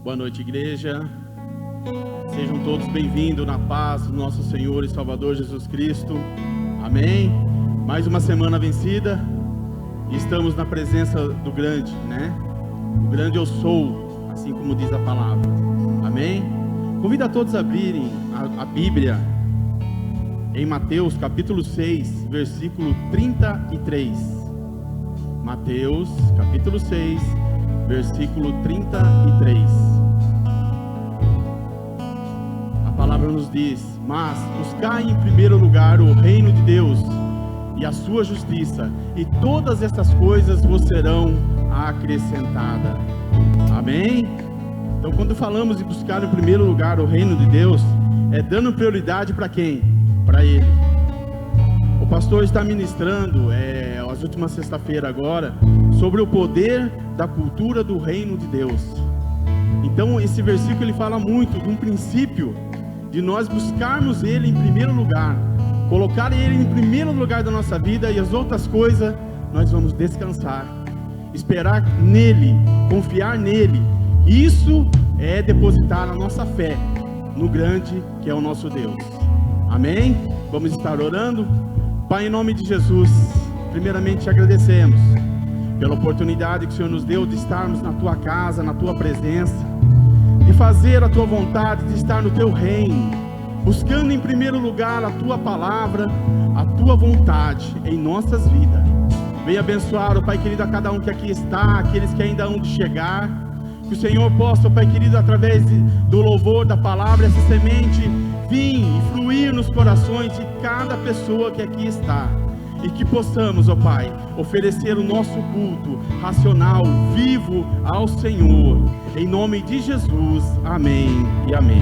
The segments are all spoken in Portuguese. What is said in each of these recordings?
Boa noite, igreja. Sejam todos bem-vindos na paz do nosso Senhor e Salvador Jesus Cristo. Amém. Mais uma semana vencida e estamos na presença do grande, né? O grande eu sou, assim como diz a palavra. Amém. Convido a todos a abrirem a Bíblia em Mateus capítulo 6, versículo 33. Mateus capítulo 6, versículo 33. A palavra nos diz: mas buscai em primeiro lugar o reino de Deus e a sua justiça, e todas essas coisas vos serão acrescentadas. Amém? Então, quando falamos de buscar em primeiro lugar o reino de Deus, é dando prioridade para quem? Para Ele. O pastor está ministrando as últimas sexta-feira agora sobre o poder da cultura do reino de Deus. Então esse versículo ele fala muito de um princípio de nós buscarmos Ele em primeiro lugar, colocar Ele em primeiro lugar da nossa vida, e as outras coisas nós vamos descansar, esperar nele, confiar nele. Isso é depositar a nossa fé no grande que é o nosso Deus. Amém? Vamos estar orando. Pai, em nome de Jesus, primeiramente te agradecemos pela oportunidade que o Senhor nos deu de estarmos na tua casa, na tua presença, de fazer a tua vontade, de estar no teu reino, buscando em primeiro lugar a tua palavra, a tua vontade em nossas vidas. Venha abençoar, ó Pai querido, a cada um que aqui está, aqueles que ainda hão de chegar, que o Senhor possa, ó Pai querido, através do louvor da palavra, essa semente vir e fluir nos corações de cada pessoa que aqui está, e que possamos, ó Pai, oferecer o nosso culto racional, vivo ao Senhor, em nome de Jesus. Amém e amém.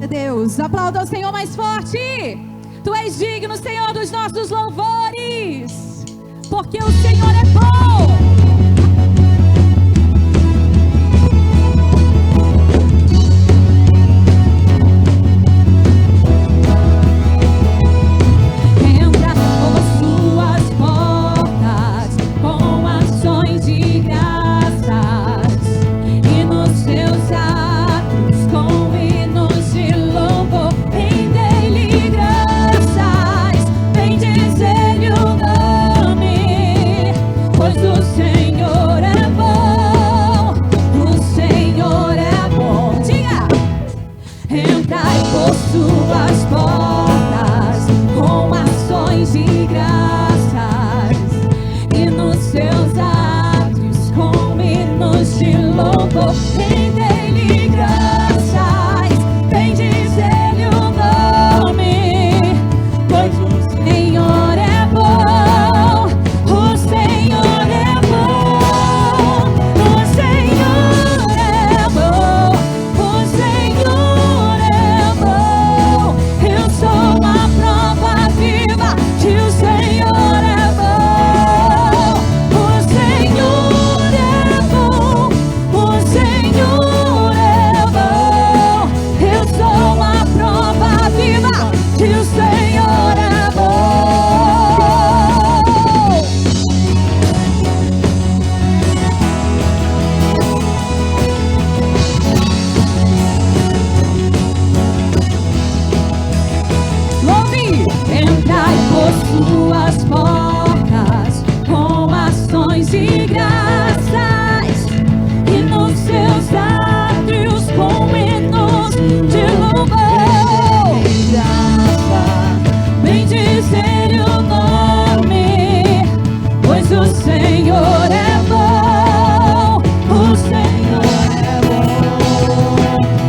Deus, aplauda o Senhor mais forte. Tu és digno, Senhor, dos nossos louvores, porque o Senhor é bom. Suas portas com ações de graças, e nos seus átrios com hinos de louvor. Rende-lhe graças, bendize-lhe o nome, pois o Senhor é bom, o Senhor é bom, o Senhor é bom, o Senhor é bom. Eu sou a prova viva que o Senhor é bom. O Senhor é bom, o Senhor é bom. Eu sou a prova viva que o Senhor é bom. Louve! Entrai por suas portas com ações de graças, e nos seus átrios com hinos de louvor. Bendize-lhe o nome, pois o Senhor é bom, o Senhor é bom,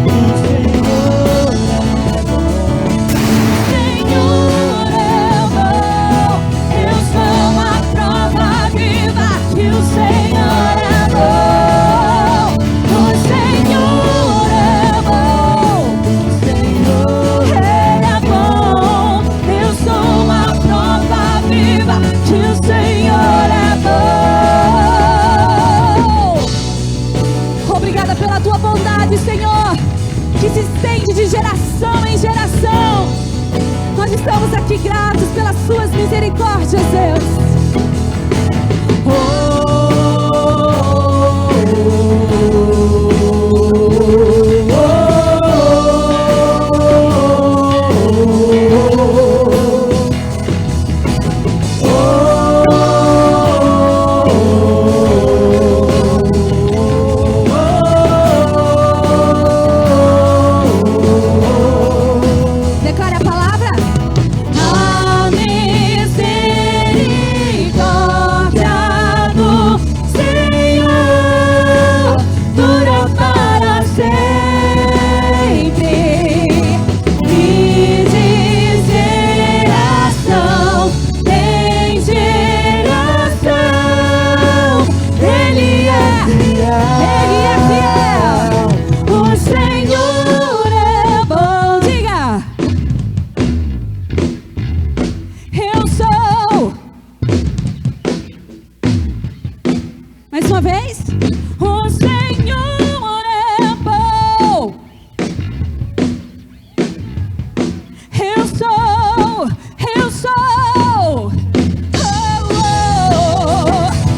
o Senhor é bom. Senhor é bom, eu sou a prova viva que o Senhor é bom. O Senhor é bom, o Senhor é bom. Eu sou a prova viva que o Senhor é bom. Obrigada pela tua bondade, Senhor, que se estende de geração em geração. Nós estamos aqui gratos pelas suas misericórdias, Deus. Oh, Mais uma vez. O Senhor é bom. Eu sou.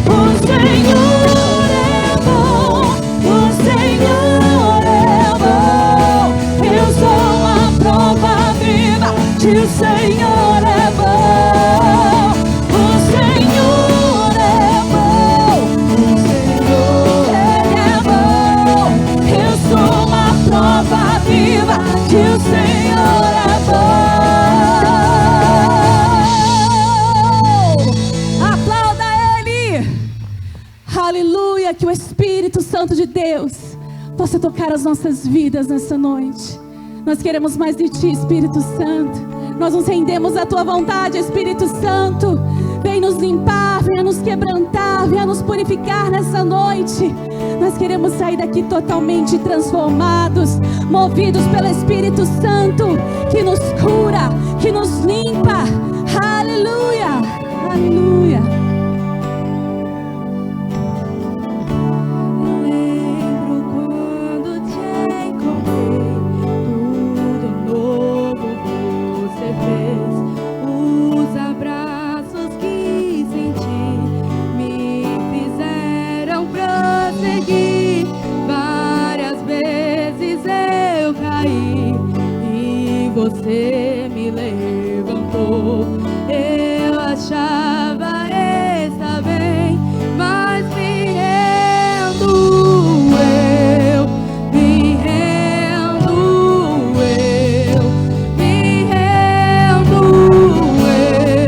O Senhor é bom. O Senhor é bom. Eu sou a prova viva que o Senhor é bom. O Senhor é bom. O Senhor, Ele é bom. Eu sou a prova viva que o Senhor é bom. Aplauda Ele. Aleluia. Que o Espírito Santo de Deus possa tocar as nossas vidas nessa noite. Nós queremos mais de Ti, Espírito Santo. Nós nos rendemos à Tua vontade, Espírito Santo. Vem nos limpar, venha nos quebrantar, venha nos purificar nessa noite. Nós queremos sair daqui totalmente transformados, movidos pelo Espírito Santo, que nos cura, que nos limpa. Aleluia, aleluia. Você me levantou. Eu achava estar bem, mas me rendo, eu me rendo, eu me rendo,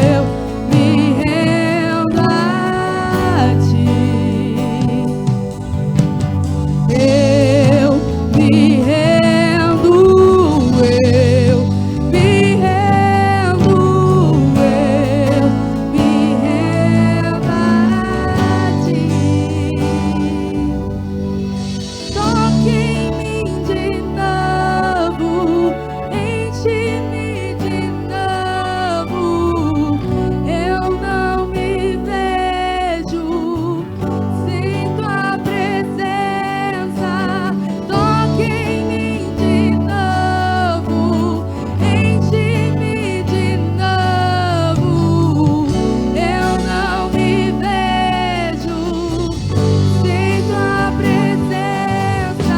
eu me rendo a Ti. Eu me rendo, eu me rendo, eu me rendo a Ti. Toque em mim de novo, enche-me de novo. Eu não me vejo sem Tua presença. Toque em mim de novo, enche-me de novo. Eu não me vejo sem Tua presença.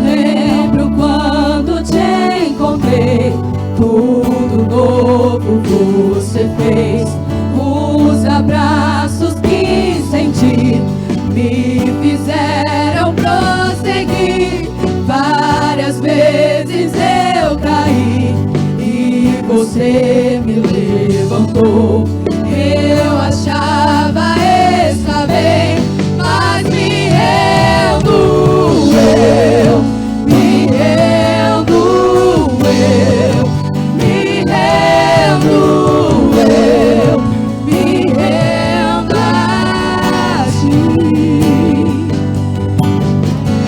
Lembro quando te encontrei, tudo novo você fez. Os abraços que senti me fizeram prosseguir. Várias vezes eu caí e você me levantou. Eu achava estar bem, mas me rendo, eu me rendo, eu me rendo, eu me rendo a Ti.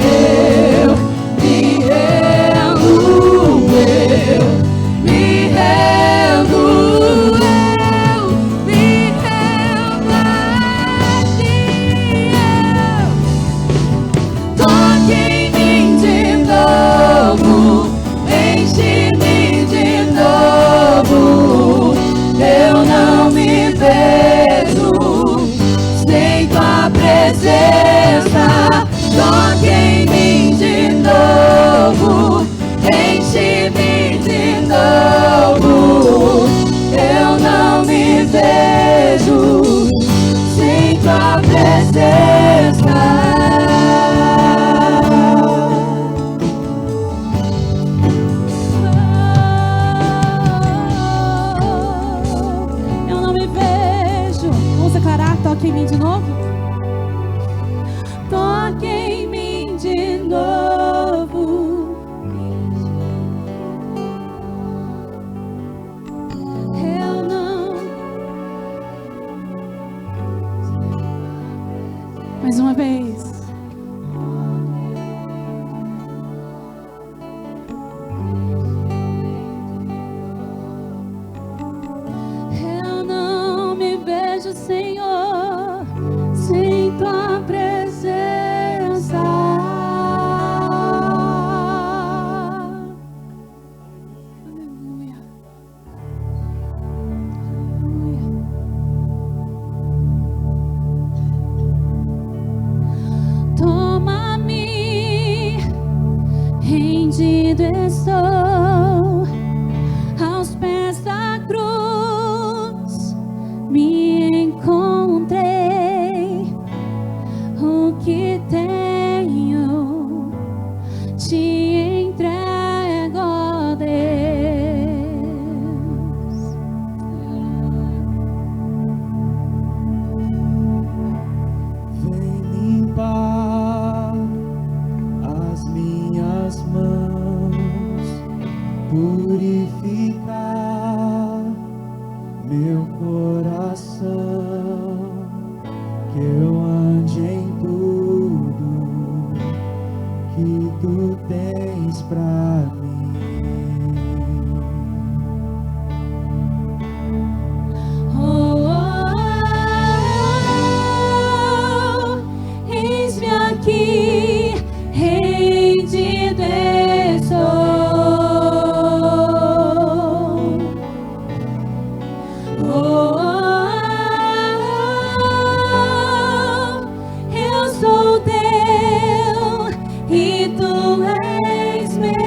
Eu me rendo, eu me rendo, eu me rendo a Ti. Toque em mim de novo, enche-me de novo. Eu não me vejo sem Tua presença. Toque em mim de novo, enche-me de novo. Eu não me vejo sem Tua presença. Eu não me vejo. Vamos declarar, toque em mim de novo. Toque em mim de novo. Eu não Mais uma vez. Eu não me vejo, Senhor, sem tua presença. Aleluia. Toma-me, rendido estou aos pés da cruz, me encontrei. O que tenho te entrego, ó Deus. Vem limpar as minhas mãos, purificar meu coração, que eu ande em tudo que tu tens pra mim. Oh, eis-me aqui, rendido estou. Eu sou teu e tu és meu.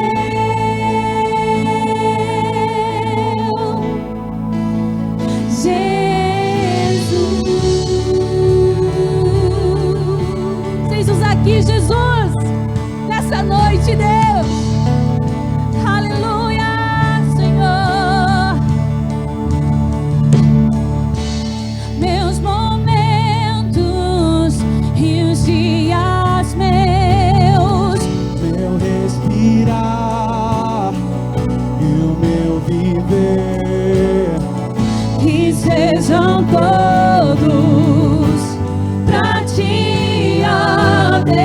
Jesus, eis-nos aqui, Jesus, nessa noite, Deus. Aleluia, Senhor. Meus momentos e os dias meus, Meu respirar e o meu viver, que sejam todos pra ti, ó Deus.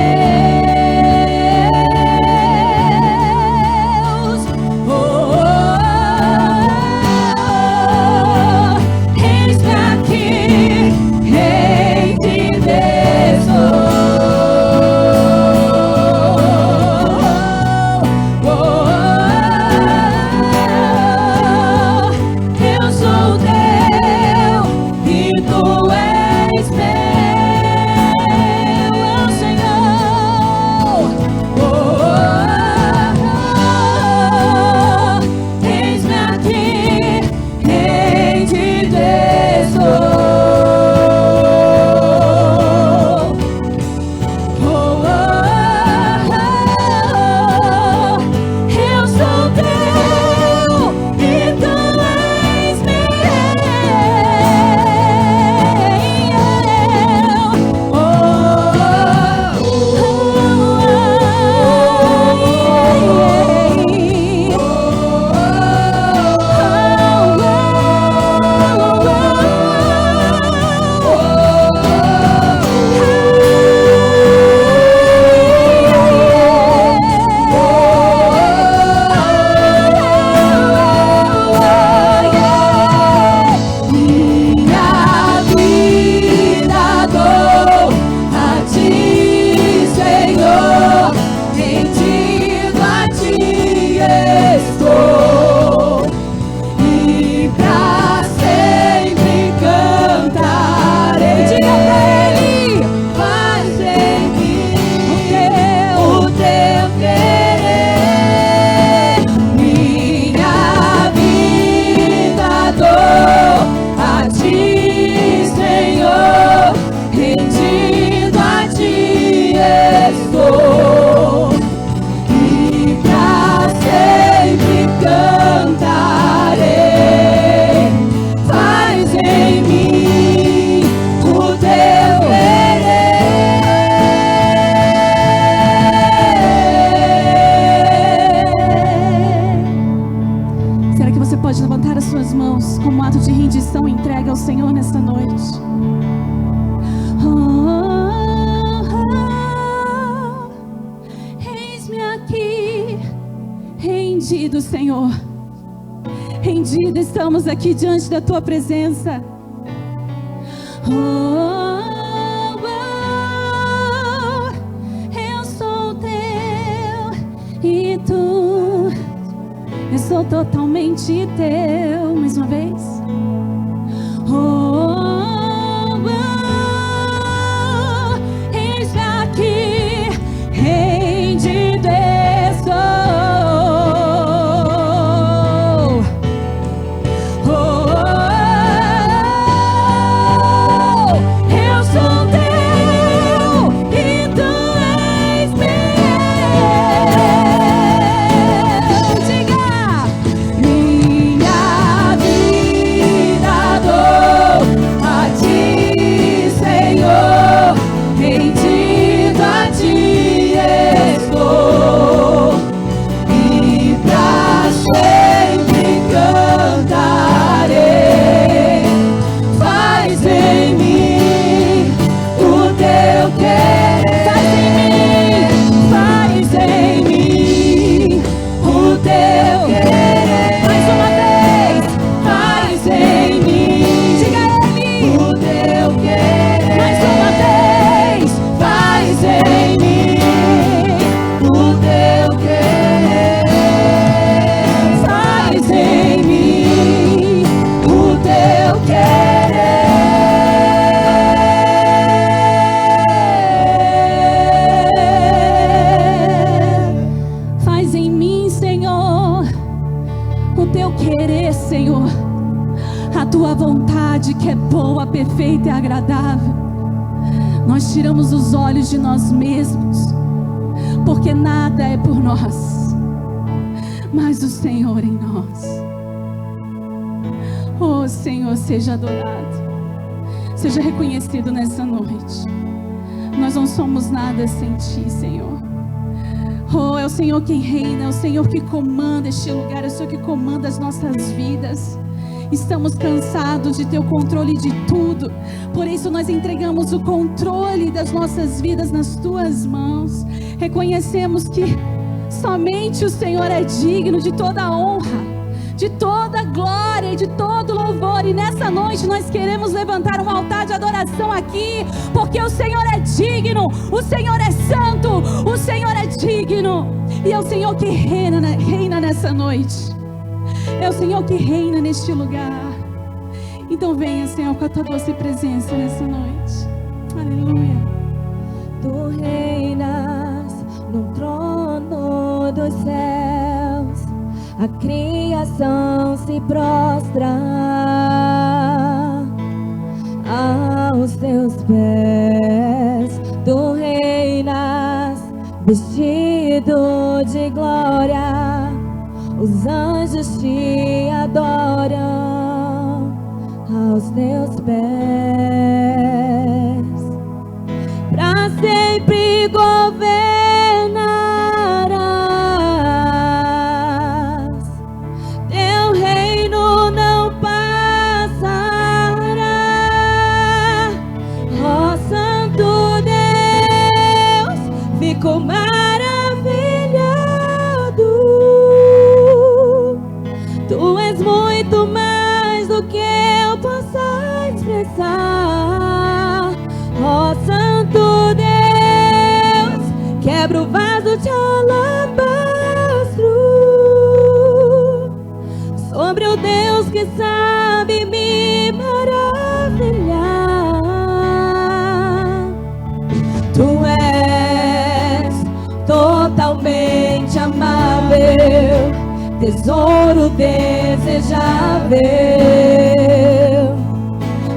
rendido, Senhor. Rendido estamos aqui diante da Tua presença. Eu sou teu e tu. Eu sou totalmente teu. Mais uma vez. Eis aqui, rendido estou. Eu sou teu e tu és meu. Diga, minha vida dou a ti, Senhor, rendido a ti estou, e pra sempre cantarei. Faz em mim o teu querer. Faz em mim o teu querer. Mais uma vez. Faz em mim. Diga a Ele. O teu querer. Mais uma vez. Faz em mim o teu querer. Faz em mim o teu querer. Faz em mim, Senhor, o teu querer, Senhor, a tua vontade que é boa, perfeita e agradável. Nós tiramos os olhos de nós mesmos, porque nada é por nós, mas o Senhor em nós. Oh Senhor, seja adorado, seja reconhecido nessa noite. Nós não somos nada sem Ti, Senhor. Oh, é o Senhor quem reina, é o Senhor que comanda este lugar, é o Senhor que comanda as nossas vidas. Estamos cansados de ter o controle de tudo, por isso nós entregamos o controle das nossas vidas nas Tuas mãos. Reconhecemos que somente o Senhor é digno de toda a honra, de toda a glória e de todo louvor. E nessa noite nós queremos levantar um altar de adoração aqui, porque o Senhor é digno, o Senhor é santo, o Senhor é digno. E é o Senhor que reina nessa noite. É o Senhor que reina neste lugar. Então venha, Senhor, com a Tua doce presença nessa noite. Aleluia. Tu reinas no trono dos céus, a criação se prostra aos Teus pés. Tu reinas vestido de glória, os anjos Te adoram aos Teus pés. Pra sempre governarás, Teu reino não passará. Ó Santo Deus, fico maravilhado. Tu és muito mais do que eu possa expressar. Ó Santo Deus, quebra o vaso de alabastro sobre o Deus que sabe me maravilhar. Tu és totalmente amável, tesouro desejável,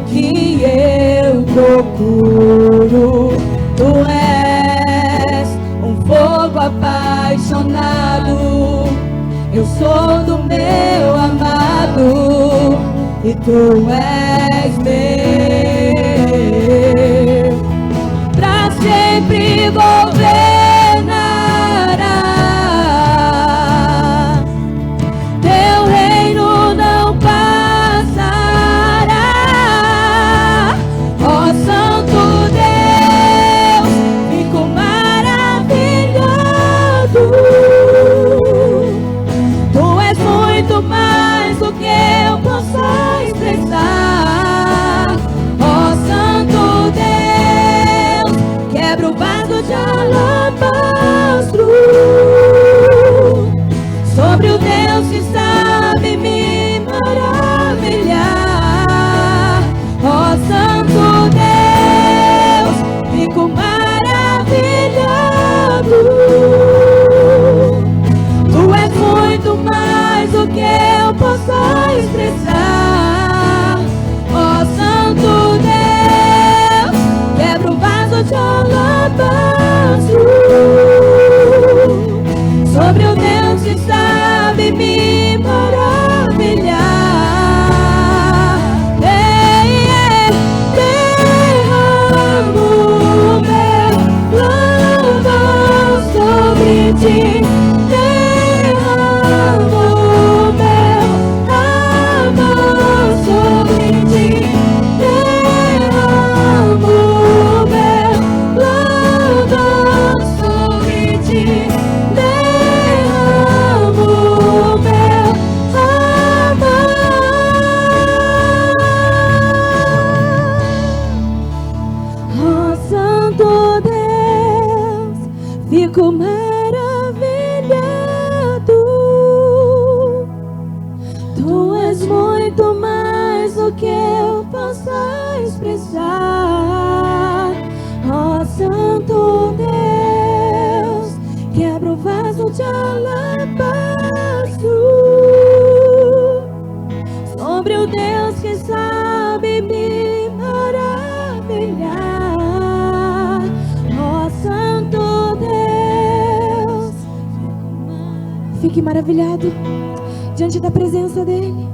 que eu procuro. Tu és um fogo apaixonado, eu sou do meu amado, e Tu és meu. Pra sempre governarás, Teu reino não passará. Ó Santo Deus, fico maravilhado. Tu vaso de alabastro, sobre o Deus que sabe me maravilhar. Derramo o meu louvor sobre ti. Derramo o meu amor sobre ti. Derramo o meu louvor sobre ti. Derramo o meu amor. Oh, Santo Deus, fico maravilhado. Tu és muito mais do que eu possa expressar. Oh, Santo Deus, quebra o vaso de alabastro, sobre o Deus que sabe me maravilhar. Oh, Santo Deus, fique maravilhado diante da presença dele.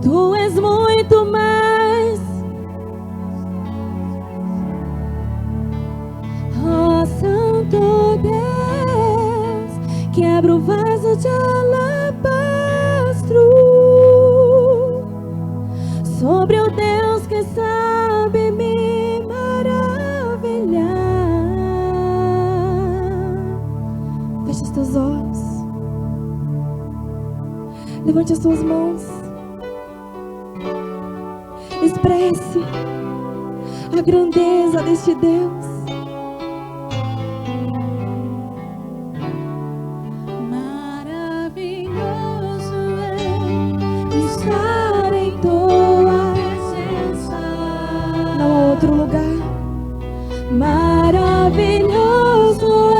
Tu és muito mais. Oh, Santo Deus, quebra o vaso de alabastro, sobre o Deus que sabe me maravilhar. Feche os teus olhos, levante as suas mãos, expresse a grandeza deste Deus. Maravilhoso é estar em tua presença. Não há outro lugar. Maravilhoso é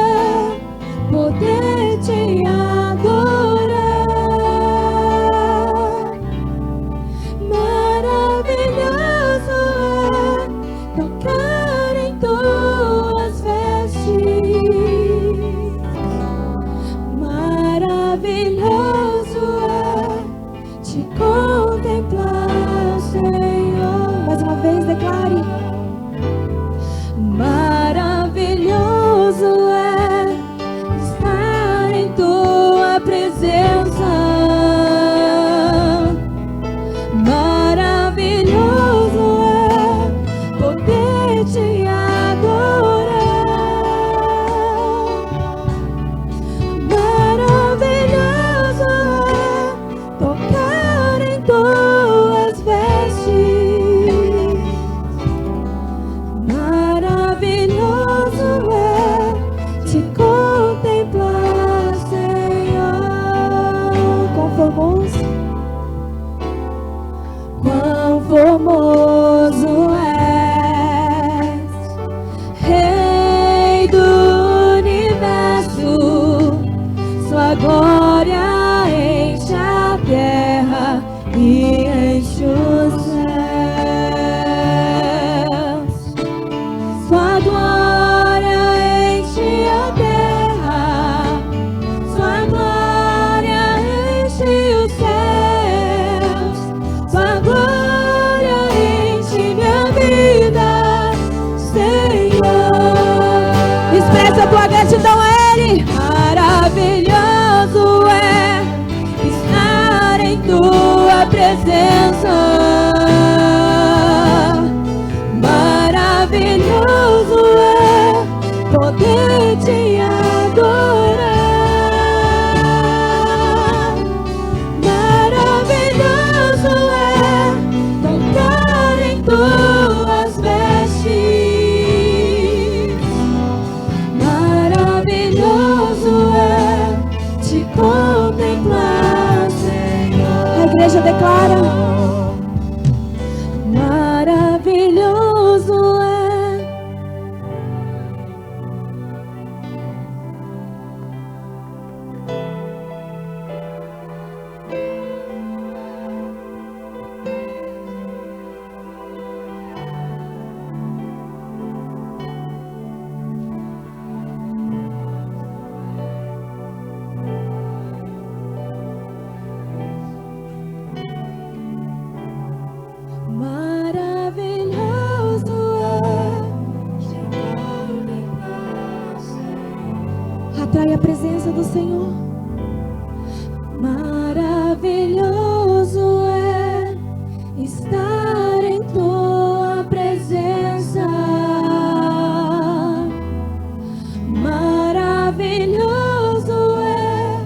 poder te adorar. Maravilhoso é tocar em tuas vestes. Maravilhoso é te contemplar, Senhor. Mais uma vez, declare. Maravilhoso é estar em tua presença. Maravilhoso é poder te adorar. Maravilhoso é tocar em tuas vestes. Maravilhoso é te contemplar, Senhor. Quão formoso, quão formoso és, Rei do universo. Sua glória enche a terra e enche os céus. Sua glória enche a terra, sua glória enche os céus. Sua glória enche minha vida, Senhor. Expressa a tua gratidão a Ele. Maravilhoso é estar em tua presença. Maravilhoso é poder te adorar. Maravilhoso é tocar em tuas vestes. Maravilhoso é te contemplar, Senhor. A igreja declara. Maravilhoso é. Atrai a presença do Senhor. Maravilhoso é estar em tua presença. Maravilhoso é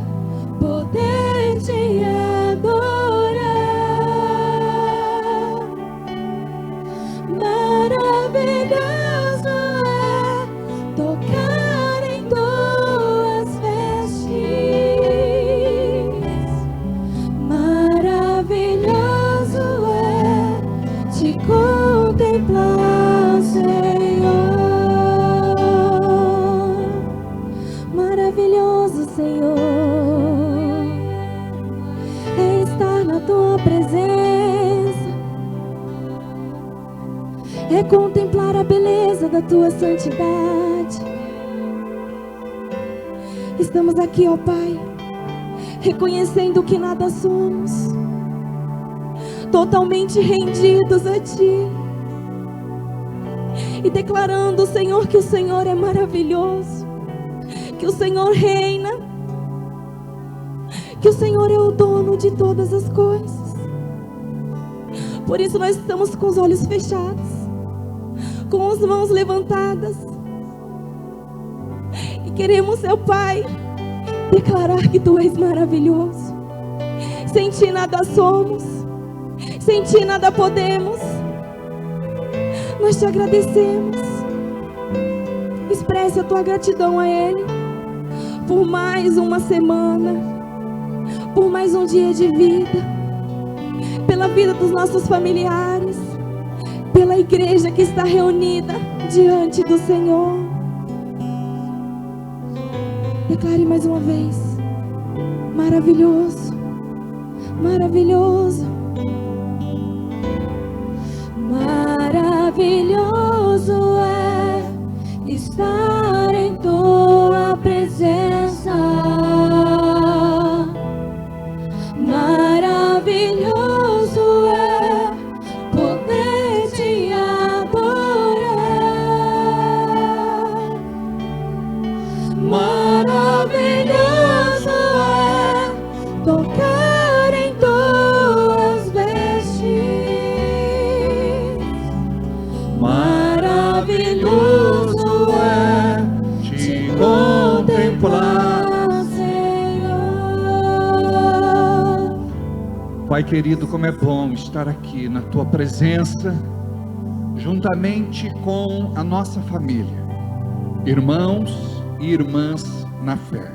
poder te adorar. Maravilhoso é tocar em tuas vestes. Maravilhoso é te contemplar, Senhor. Maravilhoso, Senhor, é estar na tua presença, é contemplar a beleza da tua santidade. Estamos aqui, ó Pai, reconhecendo que nada somos, totalmente rendidos a Ti, e declarando, Senhor, que o Senhor é maravilhoso, que o Senhor reina, que o Senhor é o dono de todas as coisas. Por isso nós estamos com os olhos fechados, com as mãos levantadas, e queremos, seu Pai, declarar que Tu és maravilhoso. Sem Ti nada somos, sem Ti nada podemos. Nós Te agradecemos. Expresse a Tua gratidão a Ele por mais uma semana, por mais um dia de vida, pela vida dos nossos familiares, pela igreja que está reunida diante do Senhor. Declare mais uma vez: maravilhoso, maravilhoso, maravilhoso é estar em tua presença. Maravilhoso é poder te adorar. Maravilhoso é tocar em tuas vestes. Maravilhoso é te contemplar, Senhor. Pai querido, como é bom estar aqui na Tua presença, juntamente com a nossa família, irmãos e irmãs na fé,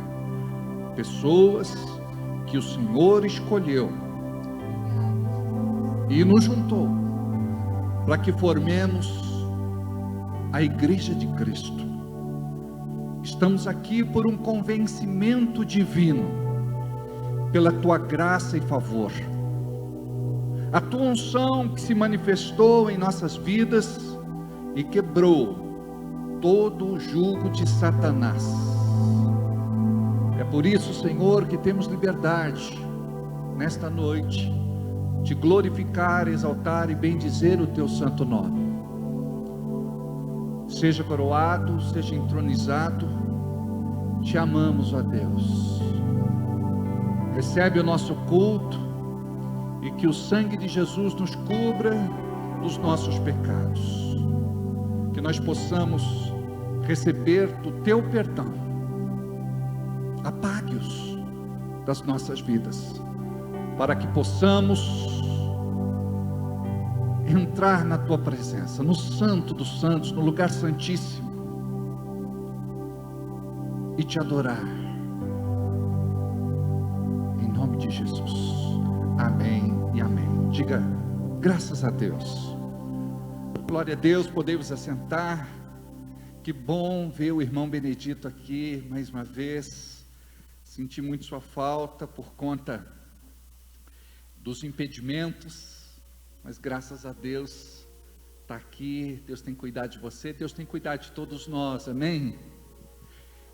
pessoas que o Senhor escolheu e nos juntou para que formemos a Igreja de Cristo. Estamos aqui por um convencimento divino, pela Tua graça e favor, a Tua unção que se manifestou em nossas vidas e quebrou todo o jugo de Satanás. É por isso, Senhor, que temos liberdade nesta noite de glorificar, exaltar e bendizer o Teu santo nome. Seja coroado, seja entronizado. Te amamos, ó Deus. Recebe o nosso culto e que o sangue de Jesus nos cubra dos nossos pecados, que nós possamos receber do Teu perdão. Apague-os das nossas vidas, para que possamos entrar na Tua presença, no Santo dos Santos, no lugar santíssimo, e Te adorar, em nome de Jesus. Amém e amém. Diga graças a Deus. Glória a Deus. Podemos assentar. Que bom ver o irmão Benedito aqui mais uma vez. Senti muito sua falta por conta dos impedimentos, mas graças a Deus está aqui. Deus tem cuidado de você, Deus tem cuidado de todos nós, amém?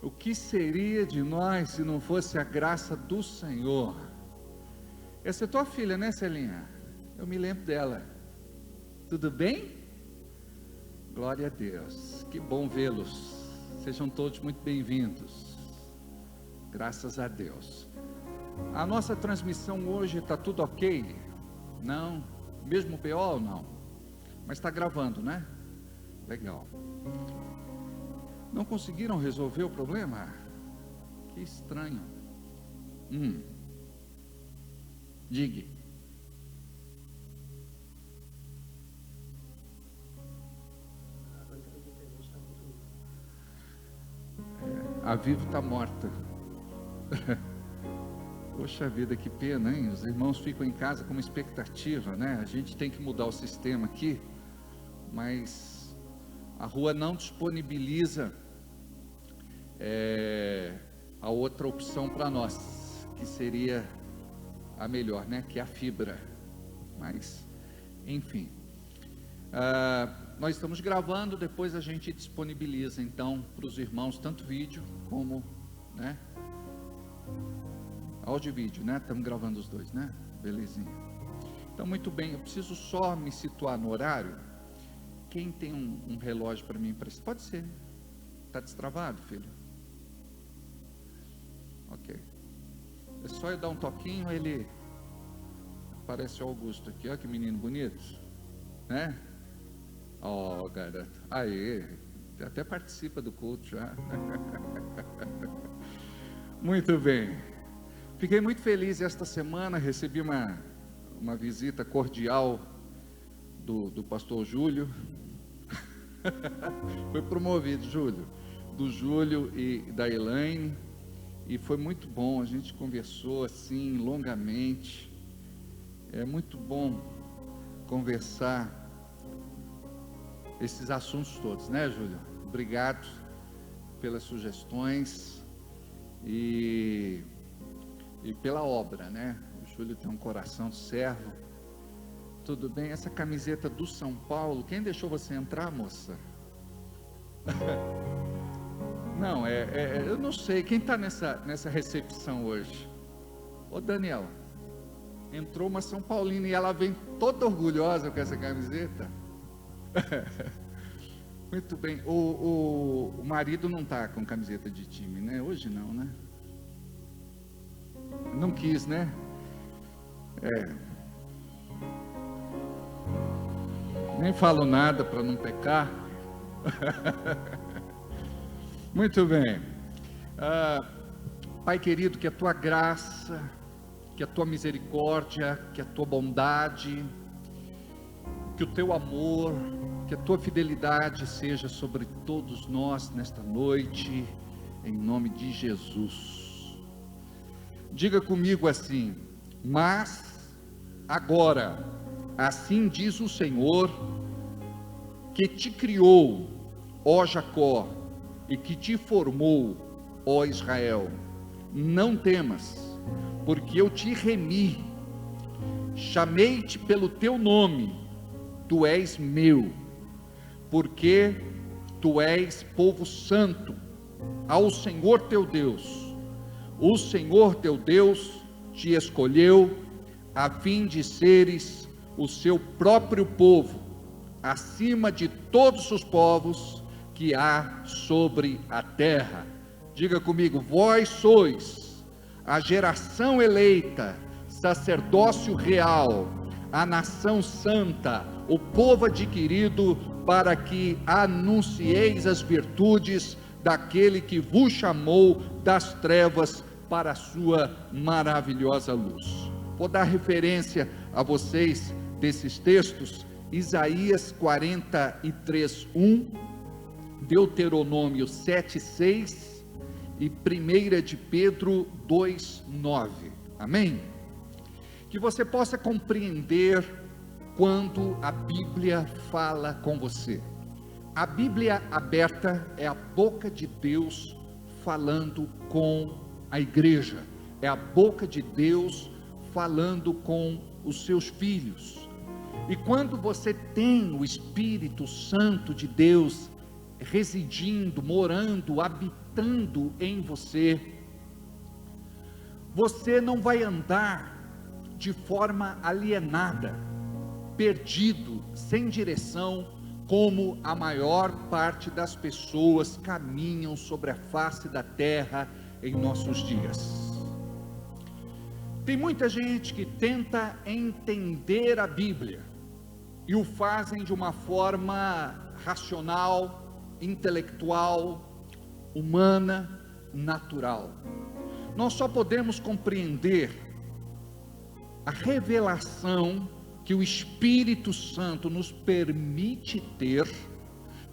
O que seria de nós se não fosse a graça do Senhor? Essa é tua filha, né, Celinha? Eu me lembro dela. Tudo bem? Glória a Deus. Que bom vê-los. Sejam todos muito bem-vindos. Graças a Deus. A nossa transmissão hoje está tudo ok? Não? Mesmo BO não? Mas está gravando, né? Legal. Não conseguiram resolver o problema? Que estranho. Diga. A Vivo está morta. Poxa vida, que pena, hein? Os irmãos ficam em casa com uma expectativa, né? A gente tem que mudar o sistema aqui, mas a rua não disponibiliza a outra opção para nós, que seria a melhor, né? Que é a fibra. Mas, enfim, nós estamos gravando, depois a gente disponibiliza então para os irmãos tanto vídeo como, né, áudio e vídeo, né? Estamos gravando os dois, né? Belezinha. Então, muito bem, eu preciso só me situar no horário. Quem tem um relógio para mim emprestar? Pode ser. Está destravado, filho? Ok. É só eu dar um toquinho, ele aparece o Augusto aqui. Olha que menino bonito, né? Ó, garoto. Aí, até participa do culto já. Muito bem. Fiquei muito feliz esta semana, recebi uma visita cordial do pastor Júlio. Foi promovido, Júlio. Do Júlio e da Elaine. E foi muito bom, a gente conversou assim longamente. É muito bom conversar esses assuntos todos, né, Júlio? Obrigado pelas sugestões e pela obra, né? O Júlio tem um coração de servo. Tudo bem? Essa camiseta do São Paulo, quem deixou você entrar, moça? Não, eu não sei, quem está nessa recepção hoje? Ô Daniel, entrou uma São Paulina e ela vem toda orgulhosa com essa camiseta. Muito bem, o marido não está com camiseta de time, né? Hoje não, né? Não quis, né? Nem falo nada para não pecar. Muito bem. Pai querido, que a tua graça, que a tua misericórdia, que a tua bondade, que o teu amor, que a tua fidelidade seja sobre todos nós nesta noite, em nome de Jesus. Diga comigo assim: mas agora, assim diz o Senhor, que te criou, ó Jacó, e que te formou, ó Israel, não temas, porque eu te remi, chamei-te pelo teu nome, tu és meu, porque tu és povo santo, ao Senhor teu Deus. O Senhor teu Deus te escolheu a fim de seres o seu próprio povo, acima de todos os povos que há sobre a terra. Diga comigo: vós sois a geração eleita, sacerdócio real, a nação santa, o povo adquirido, para que anuncieis as virtudes daquele que vos chamou das trevas para a sua maravilhosa luz. Vou dar referência a vocês desses textos: Isaías 43:1, Deuteronômio 7:6 e 1 de Pedro 2:9. Amém? Que você possa compreender quando a Bíblia fala com você. A Bíblia aberta é a boca de Deus falando com a igreja, é a boca de Deus falando com os seus filhos. E quando você tem o Espírito Santo de Deus residindo, morando, habitando em você, você não vai andar de forma alienada, perdido, sem direção, como a maior parte das pessoas caminham sobre a face da terra em nossos dias. Tem muita gente que tenta entender a Bíblia e o fazem de uma forma racional, intelectual, humana, natural. Nós só podemos compreender a revelação que o Espírito Santo nos permite ter,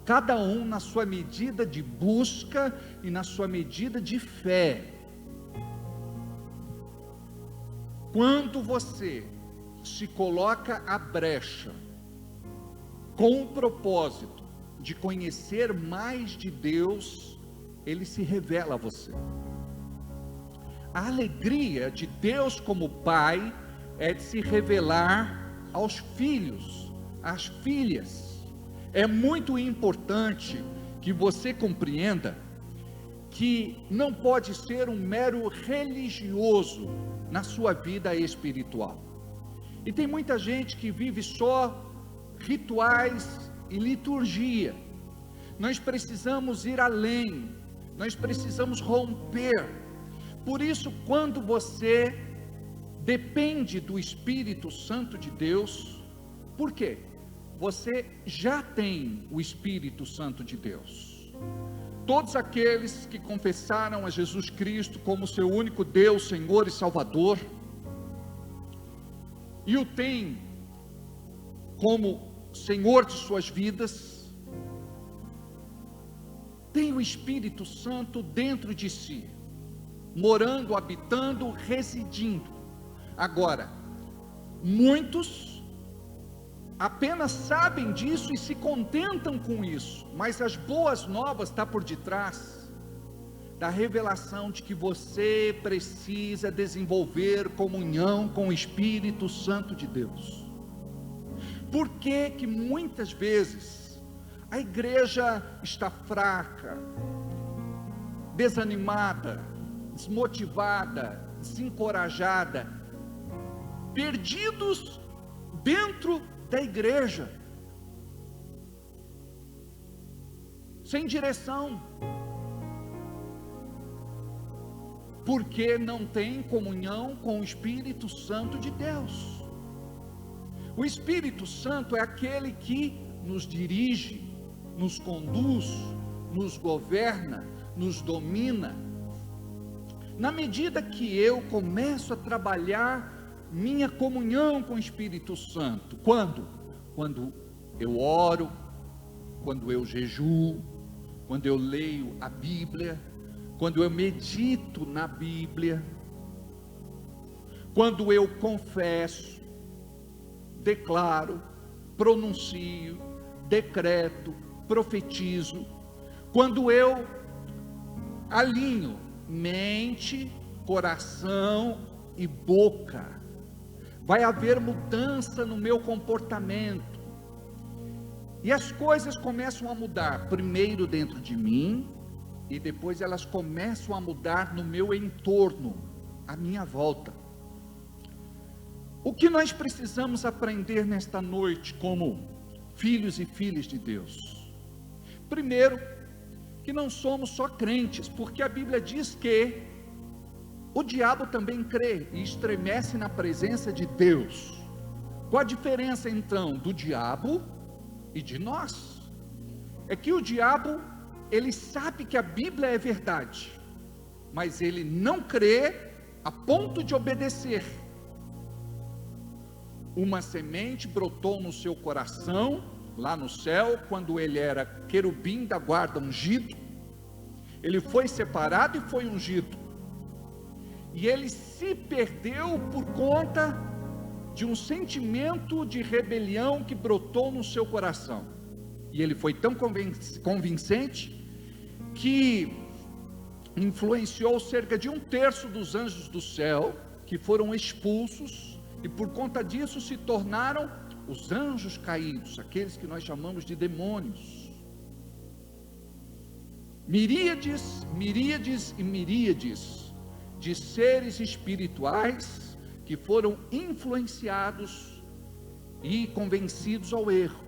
cada um na sua medida de busca e na sua medida de fé. Quando você se coloca à brecha com o propósito de conhecer mais de Deus, Ele se revela a você. A alegria de Deus como Pai é de se revelar aos filhos, às filhas. É muito importante que você compreenda que não pode ser um mero religioso na sua vida espiritual. E tem muita gente que vive só rituais e liturgia. Nós precisamos ir além, nós precisamos romper. Por isso, quando você depende do Espírito Santo de Deus, por quê? Você já tem o Espírito Santo de Deus. Todos aqueles que confessaram a Jesus Cristo como seu único Deus, Senhor e Salvador, e o têm como Senhor de suas vidas, tem o Espírito Santo dentro de si, morando, habitando, residindo. Agora, muitos apenas sabem disso e se contentam com isso, mas as boas novas estão por detrás da revelação de que você precisa desenvolver comunhão com o Espírito Santo de Deus. Por que que muitas vezes a igreja está fraca, desanimada, desmotivada, desencorajada, perdidos dentro da igreja, sem direção, porque não tem comunhão com o Espírito Santo de Deus. O Espírito Santo é aquele que nos dirige, nos conduz, nos governa, nos domina. Na medida que eu começo a trabalhar minha comunhão com o Espírito Santo, quando eu oro, quando eu jejuo, quando eu leio a Bíblia, quando eu medito na Bíblia, quando eu confesso, declaro, pronuncio, decreto, profetizo, quando eu alinho mente, coração e boca, vai haver mudança no meu comportamento, e as coisas começam a mudar, primeiro dentro de mim, e depois elas começam a mudar no meu entorno, à minha volta. O que nós precisamos aprender nesta noite, como filhos e filhas de Deus? Primeiro, que não somos só crentes, porque a Bíblia diz que o diabo também crê e estremece na presença de Deus. Qual a diferença então do diabo e de nós? É que o diabo, ele sabe que a Bíblia é verdade, mas ele não crê a ponto de obedecer. Uma semente brotou no seu coração, lá no céu, quando ele era querubim da guarda ungido. Ele foi separado e foi ungido, e ele se perdeu por conta de um sentimento de rebelião que brotou no seu coração, e ele foi tão convincente que influenciou cerca de 1/3 dos anjos do céu, que foram expulsos, e por conta disso se tornaram os anjos caídos, aqueles que nós chamamos de demônios. Miríades, miríades e miríades de seres espirituais que foram influenciados e convencidos ao erro,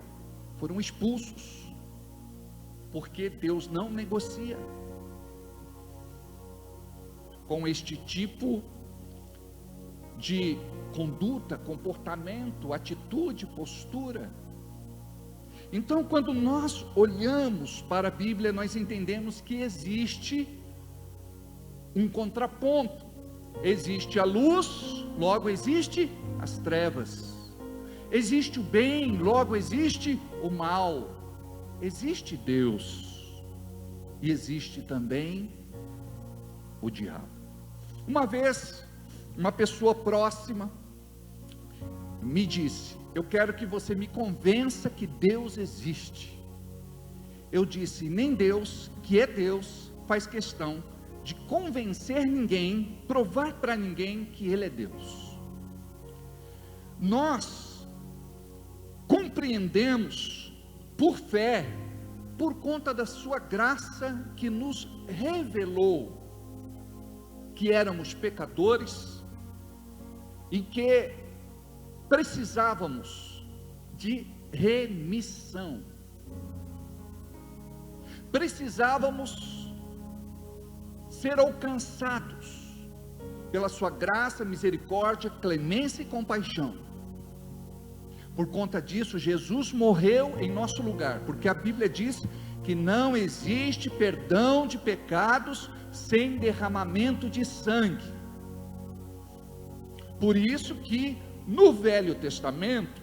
foram expulsos, porque Deus não negocia. com este tipo de conduta, comportamento, atitude, postura. Então, quando nós olhamos para a Bíblia, nós entendemos que existe um contraponto. Existe a luz, logo existe as trevas. Existe o bem, logo existe o mal. Existe Deus e existe também o diabo. Uma vez, uma pessoa próxima me disse: eu quero que você me convença que Deus existe. Eu disse: nem Deus, que é Deus, faz questão de convencer ninguém, provar para ninguém que Ele é Deus. Nós compreendemos por fé, por conta da sua graça que nos revelou que éramos pecadores e que precisávamos de remissão. Precisávamos ser alcançados pela sua graça, misericórdia, clemência e compaixão. Por conta disso, Jesus morreu em nosso lugar, porque a Bíblia diz que não existe perdão de pecados sem derramamento de sangue. Por isso que no Velho Testamento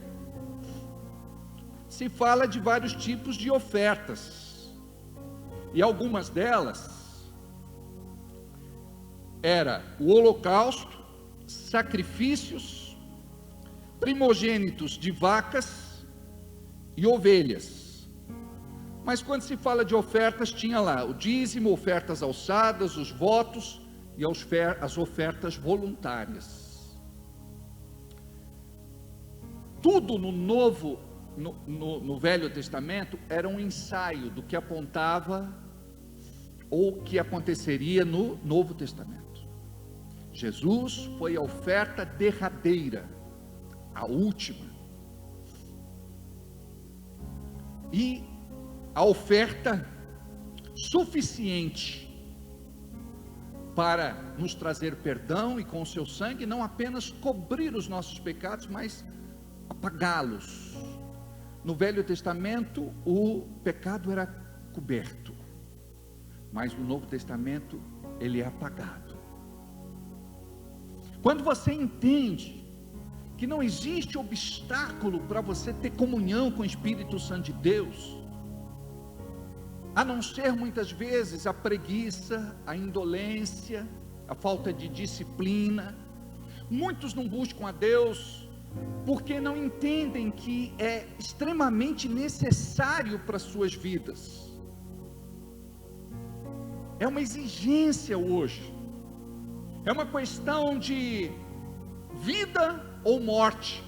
se fala de vários tipos de ofertas, e algumas delas era o holocausto, sacrifícios, primogênitos de vacas e ovelhas. Mas quando se fala de ofertas, tinha lá o dízimo, ofertas alçadas, os votos e as ofertas voluntárias. Tudo no Velho Testamento era um ensaio do que apontava ou que aconteceria no Novo Testamento. Jesus foi a oferta derradeira, a última, e a oferta suficiente para nos trazer perdão, e com o seu sangue não apenas cobrir os nossos pecados, mas apagá-los. No Velho Testamento o pecado era coberto, mas no Novo Testamento ele é apagado. Quando você entende que não existe obstáculo para você ter comunhão com o Espírito Santo de Deus, a não ser muitas vezes a preguiça, a indolência, a falta de disciplina. Muitos não buscam a Deus porque não entendem que é extremamente necessário para as suas vidas. É uma exigência hoje. É uma questão de vida ou morte.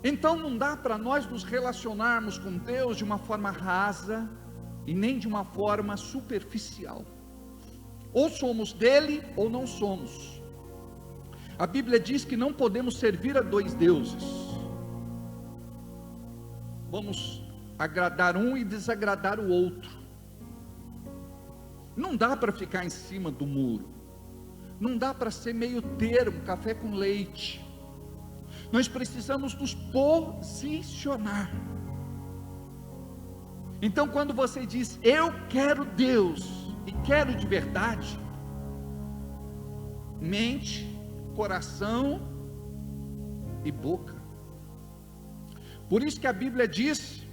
Então não dá para nós nos relacionarmos com Deus de uma forma rasa e nem de uma forma superficial. Ou somos dele ou não somos. A Bíblia diz que não podemos servir a dois deuses. Vamos agradar um e desagradar o outro. Não dá para ficar em cima do muro. Não dá para ser meio termo, café com leite. Nós precisamos nos posicionar. Então quando você diz, eu quero Deus, e quero de verdade, mente, coração e boca. Por isso que a Bíblia diz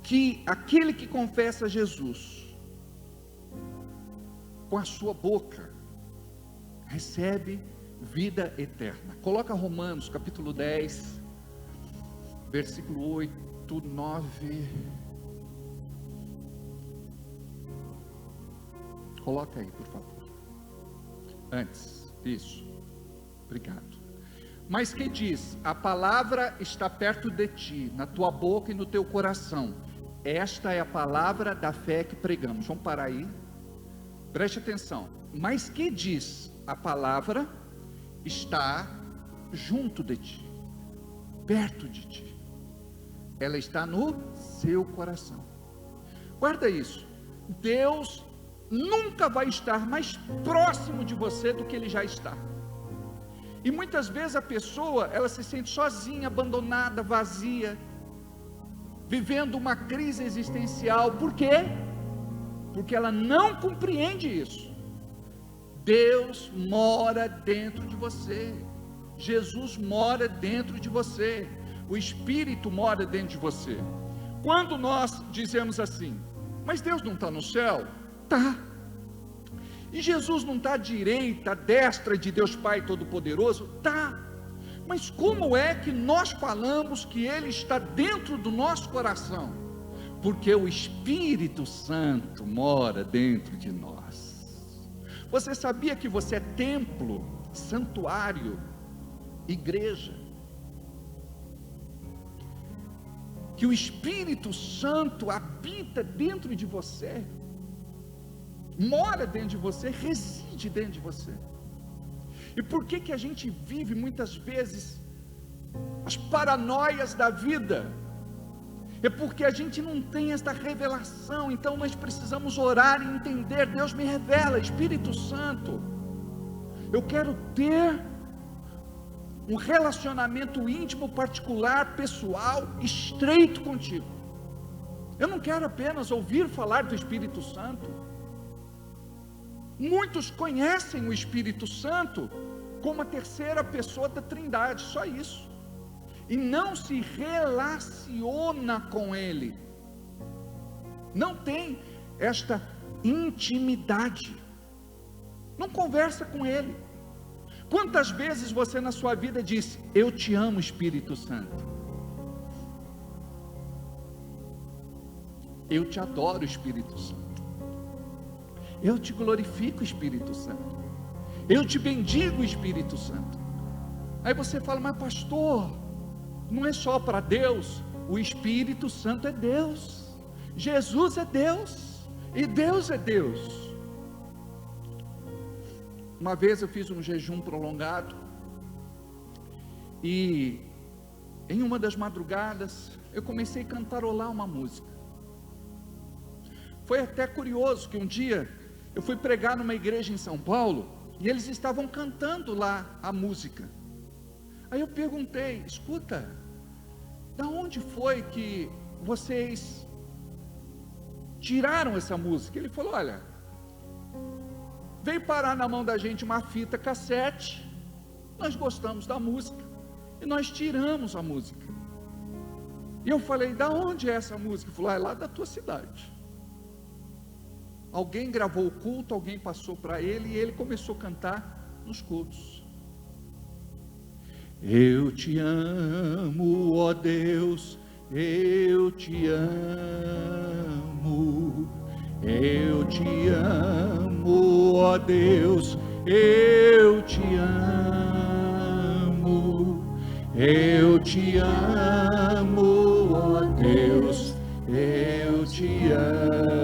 que aquele que confessa Jesus com a sua boca recebe vida eterna. Coloca Romanos capítulo 10, versículo 8, 9. Coloca aí, por favor. Antes, isso. Obrigado. Mas que diz: a palavra está perto de ti, na tua boca e no teu coração. Esta é a palavra da fé que pregamos. Vamos parar aí. Preste atenção. Mas que diz: a palavra está junto de ti, perto de ti. Ela está no seu coração. Guarda isso. Deus nunca vai estar mais próximo de você do que Ele já está. E muitas vezes a pessoa, ela se sente sozinha, abandonada, vazia, vivendo uma crise existencial. Por quê? Porque ela não compreende isso. Deus mora dentro de você, Jesus mora dentro de você, o Espírito mora dentro de você. Quando nós dizemos assim, mas Deus não está no céu? Está. E Jesus não está à direita, à destra de Deus Pai Todo-Poderoso? Está. Mas como é que nós falamos que Ele está dentro do nosso coração? Porque o Espírito Santo mora dentro de nós. Você sabia que você é templo, santuário, igreja? Que o Espírito Santo habita dentro de você, mora dentro de você, reside dentro de você. E por que a gente vive muitas vezes as paranoias da vida? É porque a gente não tem esta revelação. Então nós precisamos orar e entender. Deus me revela, Espírito Santo, eu quero ter um relacionamento íntimo, particular, pessoal, estreito contigo. Eu não quero apenas ouvir falar do Espírito Santo. Muitos conhecem o Espírito Santo como a terceira pessoa da Trindade, só isso, e não se relaciona com Ele, não tem esta intimidade, não conversa com Ele. Quantas vezes você na sua vida disse, eu te amo, Espírito Santo, eu te adoro, Espírito Santo, eu te glorifico, Espírito Santo, eu te bendigo, Espírito Santo. Aí você fala, mas pastor, não é só para Deus, o Espírito Santo é Deus, Jesus é Deus, e Deus é Deus. Uma vez eu fiz um jejum prolongado, e em uma das madrugadas, eu comecei a cantarolar uma música. Foi até curioso que um dia, eu fui pregar numa igreja em São Paulo, e eles estavam cantando lá a música. Aí eu perguntei, escuta, da onde foi que vocês tiraram essa música? Ele falou, olha, veio parar na mão da gente uma fita cassete, nós gostamos da música, e nós tiramos a música. E eu falei, da onde é essa música? Ele falou, é lá da tua cidade. Alguém gravou o culto, alguém passou para ele, e ele começou a cantar nos cultos. Eu te amo, ó Deus, eu te amo, eu te amo, ó Deus, eu te amo, eu te amo, ó Deus, eu te amo,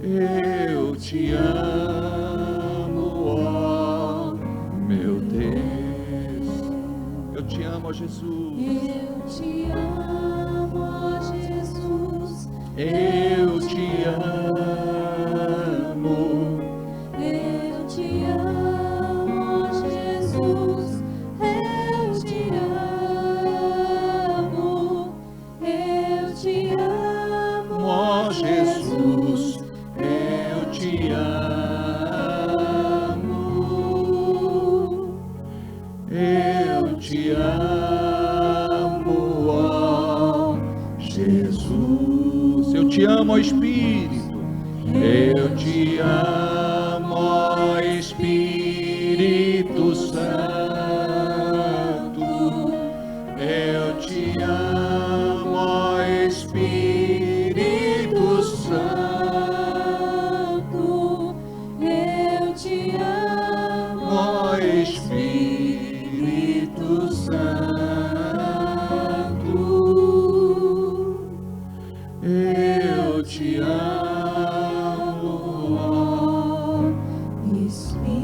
eu te amo, ó meu Deus, eu te amo, ó Jesus, Eu te amo, ó Jesus. eu te amo, Eu te amo, ó Jesus. Eu te amo. Eu te amo, ó Jesus, eu te amo, eu te amo, ó Jesus, eu te amo, ó Espírito, eu te amo, ó Espírito Santo, eu te amo, ó Espírito Santo, Eu te amo, ó Espírito Santo, eu te amo, ó Espírito.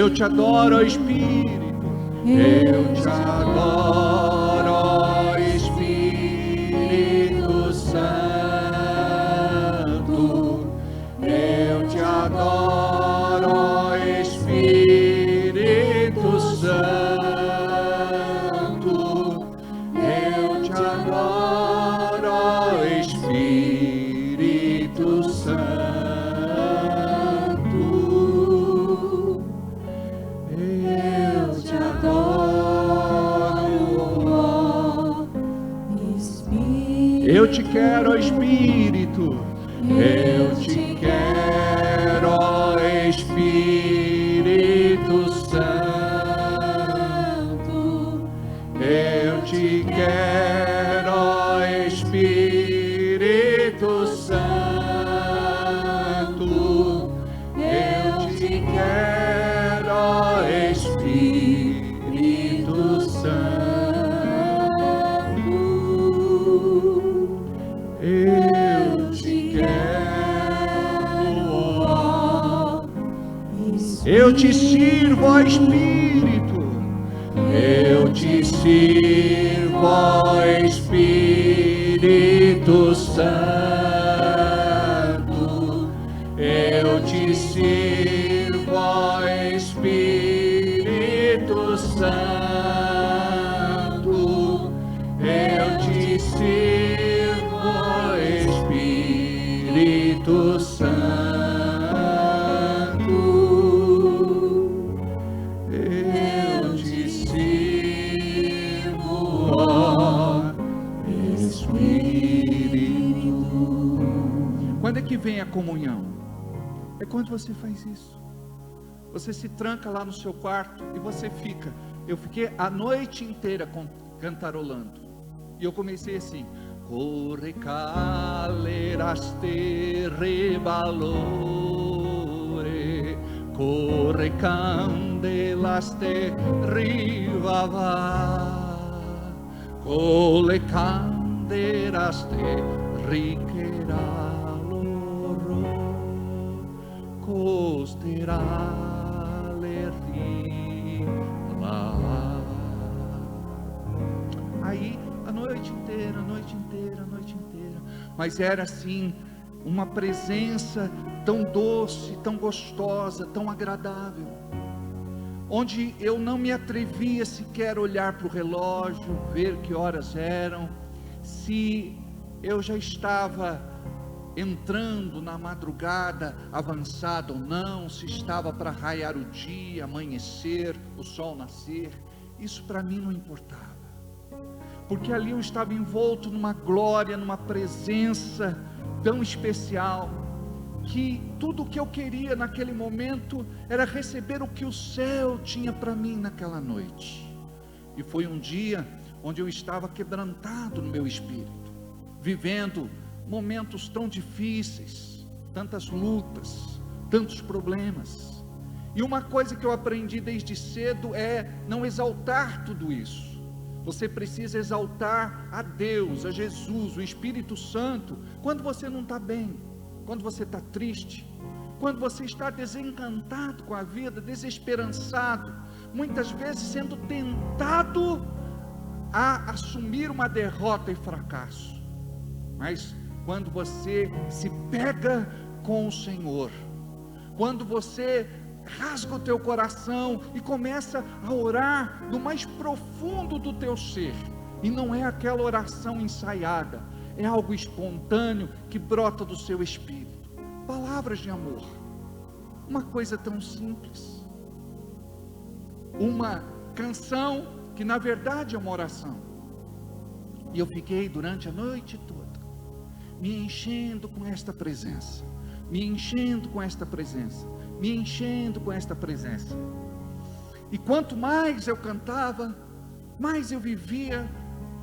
eu te adoro, ó Espírito, eu te adoro, ó Espírito Santo, Eu te quero, ó Espírito. Eu te quero, ó Espírito Santo. Eu te quero, ó Espírito Santo. Eu te quero, ó Espírito Santo. Eu te quero, ó. Eu te sirvo, ó Espírito. Eu te sirvo, ó Espírito Santo. Eu te sirvo, ó Espírito Santo. Eu te sirvo, ó Espírito Santo. Eu te sirvo, ó Espírito. Quando é que vem a comunhão? É quando você faz isso. Você se tranca lá no seu quarto e você fica. Eu fiquei a noite inteira cantarolando. E eu comecei assim: corre caleraste rebalore, corre candelaste rivava, cole candelaste richeraloro, costerale riva. Aí a noite inteira, a noite inteira, a noite inteira. Mas era assim, uma presença tão doce, tão gostosa, tão agradável, onde eu não me atrevia sequer a olhar para o relógio, ver que horas eram, se eu já estava entrando na madrugada avançada ou não, se estava para raiar o dia, amanhecer, o sol nascer. Isso para mim não importava, porque ali eu estava envolto numa glória, numa presença tão especial, que tudo o que eu queria naquele momento era receber o que o céu tinha para mim naquela noite. E foi um dia onde eu estava quebrantado no meu espírito, vivendo momentos tão difíceis, tantas lutas, tantos problemas. E uma coisa que eu aprendi desde cedo é não exaltar tudo isso. Você precisa exaltar a Deus, a Jesus, o Espírito Santo, quando você não está bem, quando você está triste, quando você está desencantado com a vida, desesperançado, muitas vezes sendo tentado a assumir uma derrota e fracasso. Mas quando você se pega com o Senhor, quando você rasga o teu coração e começa a orar do mais profundo do teu ser, e não é aquela oração ensaiada, é algo espontâneo que brota do seu espírito, palavras de amor, uma coisa tão simples, uma canção que na verdade é uma oração. E eu fiquei durante a noite toda me enchendo com esta presença, me enchendo com esta presença, me enchendo com esta presença. E quanto mais eu cantava, mais eu vivia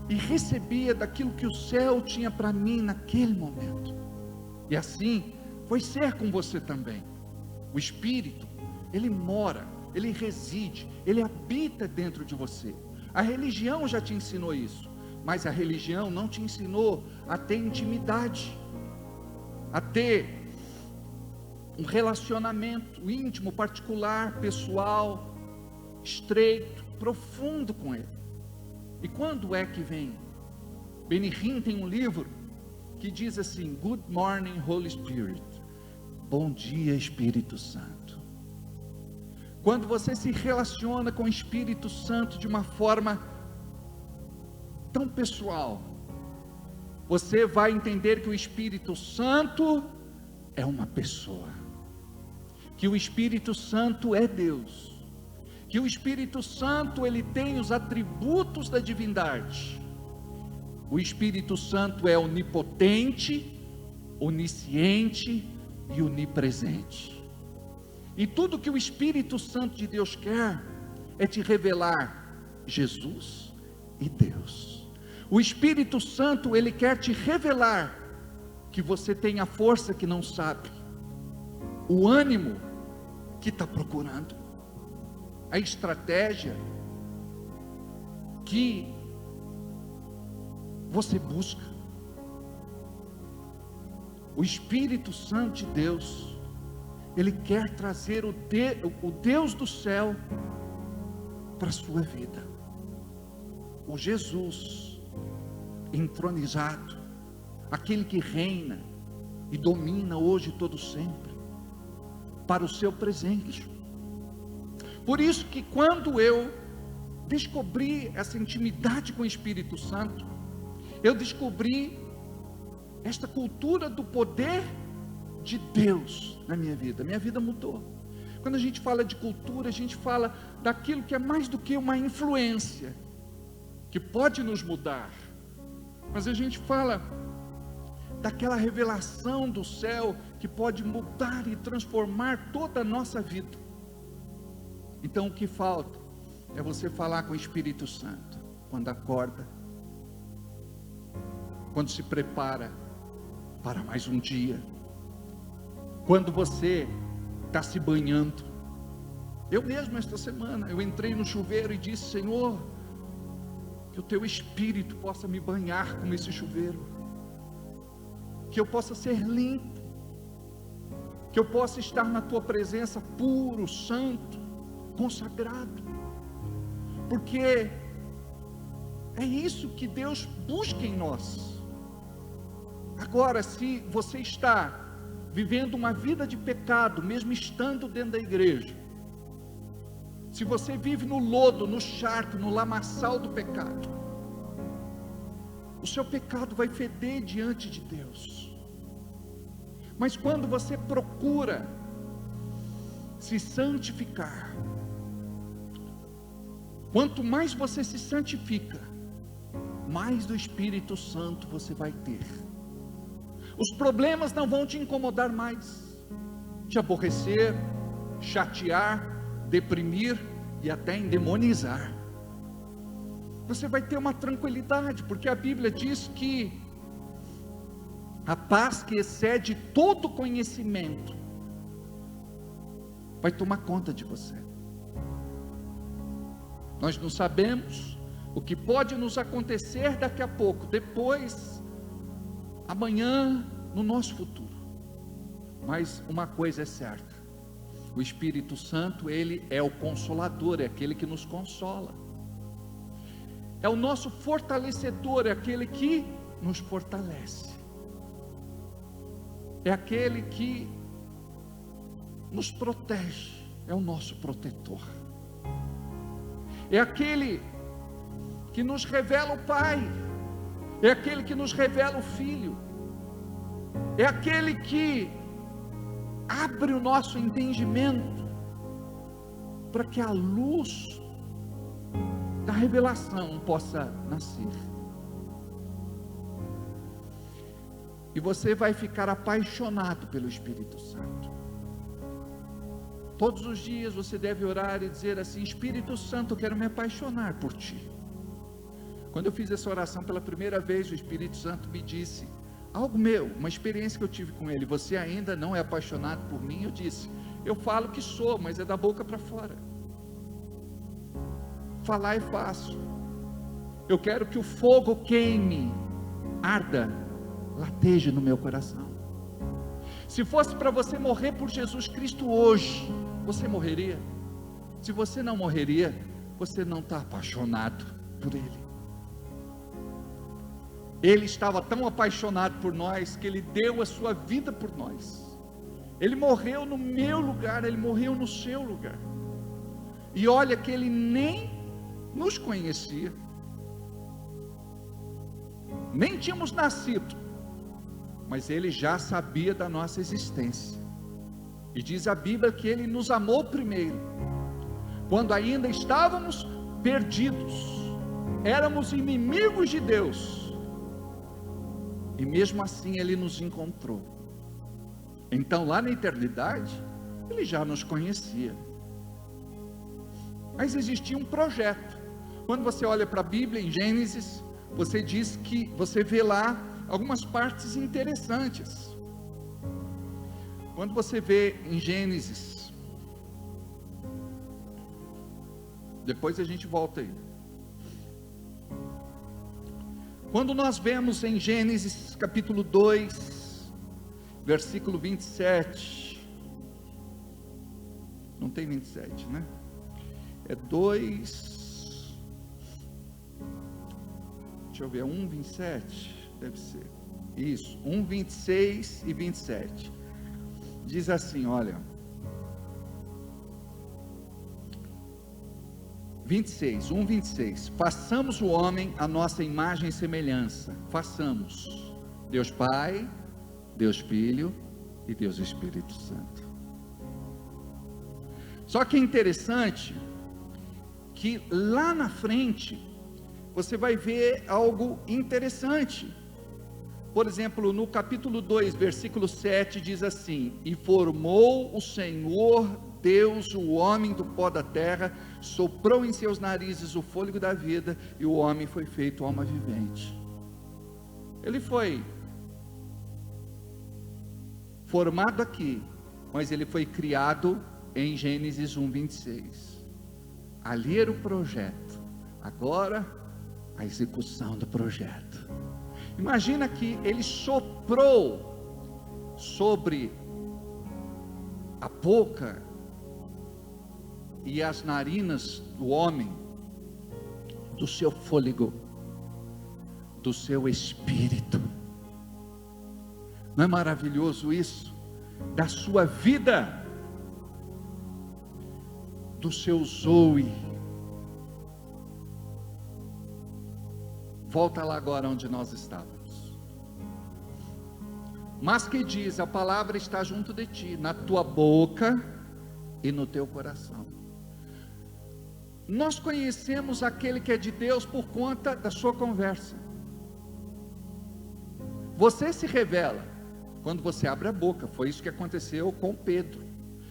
e recebia daquilo que o céu tinha para mim naquele momento. E assim foi ser com você também. O Espírito, ele mora, ele reside, ele habita dentro de você. A religião já te ensinou isso, mas a religião não te ensinou a ter intimidade, a ter um relacionamento íntimo, particular, pessoal, estreito, profundo com Ele. E quando é que vem? Benihim tem um livro que diz assim: Good morning, Holy Spirit. Bom dia, Espírito Santo. Quando você se relaciona com o Espírito Santo de uma forma tão pessoal, você vai entender que o Espírito Santo é uma pessoa, que o Espírito Santo é Deus, que o Espírito Santo ele tem os atributos da divindade, O Espírito Santo é onipotente, onisciente e onipresente. E tudo que o Espírito Santo de Deus quer é te revelar Jesus e Deus. O Espírito Santo, ele quer te revelar que você tem a força que não sabe, o ânimo que está procurando, a estratégia que você busca. O Espírito Santo de Deus, ele quer trazer o Deus do céu para a sua vida, o Jesus entronizado, aquele que reina e domina hoje e todo sempre, para o seu presente. Por isso que quando eu descobri essa intimidade com o Espírito Santo, eu descobri esta cultura do poder de Deus na minha vida mudou. Quando a gente fala de cultura, a gente fala daquilo que é mais do que uma influência, que pode nos mudar, mas a gente fala daquela revelação do céu, que pode mudar e transformar toda a nossa vida. Então o que falta é você falar com o Espírito Santo, quando acorda, quando se prepara para mais um dia, quando você está se banhando. Eu mesmo esta semana, eu entrei no chuveiro e disse: Senhor, que o teu Espírito possa me banhar com esse chuveiro, que eu possa ser limpo, que eu possa estar na tua presença puro, santo, consagrado, porque é isso que Deus busca em nós. Agora, se você está vivendo uma vida de pecado, mesmo estando dentro da igreja, se você vive no lodo, no charco, no lamaçal do pecado, o seu pecado vai feder diante de Deus. Mas quando você procura se santificar, quanto mais você se santifica, mais do Espírito Santo você vai ter. Os problemas não vão te incomodar mais, te aborrecer, chatear, deprimir e até endemonizar. Você vai ter uma tranquilidade, porque a Bíblia diz que a paz que excede todo conhecimento vai tomar conta de você. Nós não sabemos o que pode nos acontecer daqui a pouco, depois, amanhã, no nosso futuro. Mas uma coisa é certa: o Espírito Santo, ele é o consolador, é aquele que nos consola, é o nosso fortalecedor, é aquele que nos fortalece, é aquele que nos protege, é o nosso protetor, é aquele que nos revela o Pai, é aquele que nos revela o Filho, é aquele que abre o nosso entendimento para que a luz da revelação possa nascer. E você vai ficar apaixonado pelo Espírito Santo. Todos os dias você deve orar e dizer assim: Espírito Santo, eu quero me apaixonar por Ti. Quando eu fiz essa oração pela primeira vez, o Espírito Santo me disse algo meu, uma experiência que eu tive com Ele: você ainda não é apaixonado por mim? Eu disse: eu falo que sou, mas é da boca para fora. Falar é fácil. Eu quero que o fogo queime, arda, lateje no meu coração. Se fosse para você morrer por Jesus Cristo hoje, você morreria? Se você não morreria, você não está apaixonado por Ele. Ele estava tão apaixonado por nós, que Ele deu a sua vida por nós. Ele morreu no meu lugar, Ele morreu no seu lugar. E olha que Ele nem nos conhecia, nem tínhamos nascido, mas Ele já sabia da nossa existência. E diz a Bíblia que Ele nos amou primeiro, quando ainda estávamos perdidos, éramos inimigos de Deus. e mesmo assim Ele nos encontrou. Então lá na eternidade, Ele já nos conhecia. Mas existia um projeto. Quando você olha para a Bíblia, em Gênesis, você vê lá algumas partes interessantes. Quando você vê em Gênesis, depois a gente volta aí. Quando nós vemos em Gênesis capítulo 2, versículo 27, não tem 27, né? É 2, deixa eu ver, 1, 27, deve ser, isso, 1, 26 e 27, diz assim, olha, 26, 1, 26, façamos o homem a nossa imagem e semelhança, façamos, Deus Pai, Deus Filho e Deus Espírito Santo. Só que é interessante, que lá na frente, você vai ver algo interessante. Por exemplo, no capítulo 2, versículo 7, diz assim, e formou o Senhor Deus o homem do pó da terra, soprou em seus narizes o fôlego da vida, e o homem foi feito alma vivente. Ele foi formado aqui, mas ele foi criado em Gênesis 1, 26. Ali era o projeto, agora a execução do projeto. Imagina que ele soprou sobre a boca e as narinas do homem, do seu fôlego, do seu espírito. Não é maravilhoso isso? Da sua vida, do seu zoe. Volta lá agora onde nós estávamos. Mas que diz, a palavra está junto de ti, na tua boca e no teu coração. Nós conhecemos aquele que é de Deus por conta da sua conversa. Você se revela quando você abre a boca. Foi isso que aconteceu com Pedro.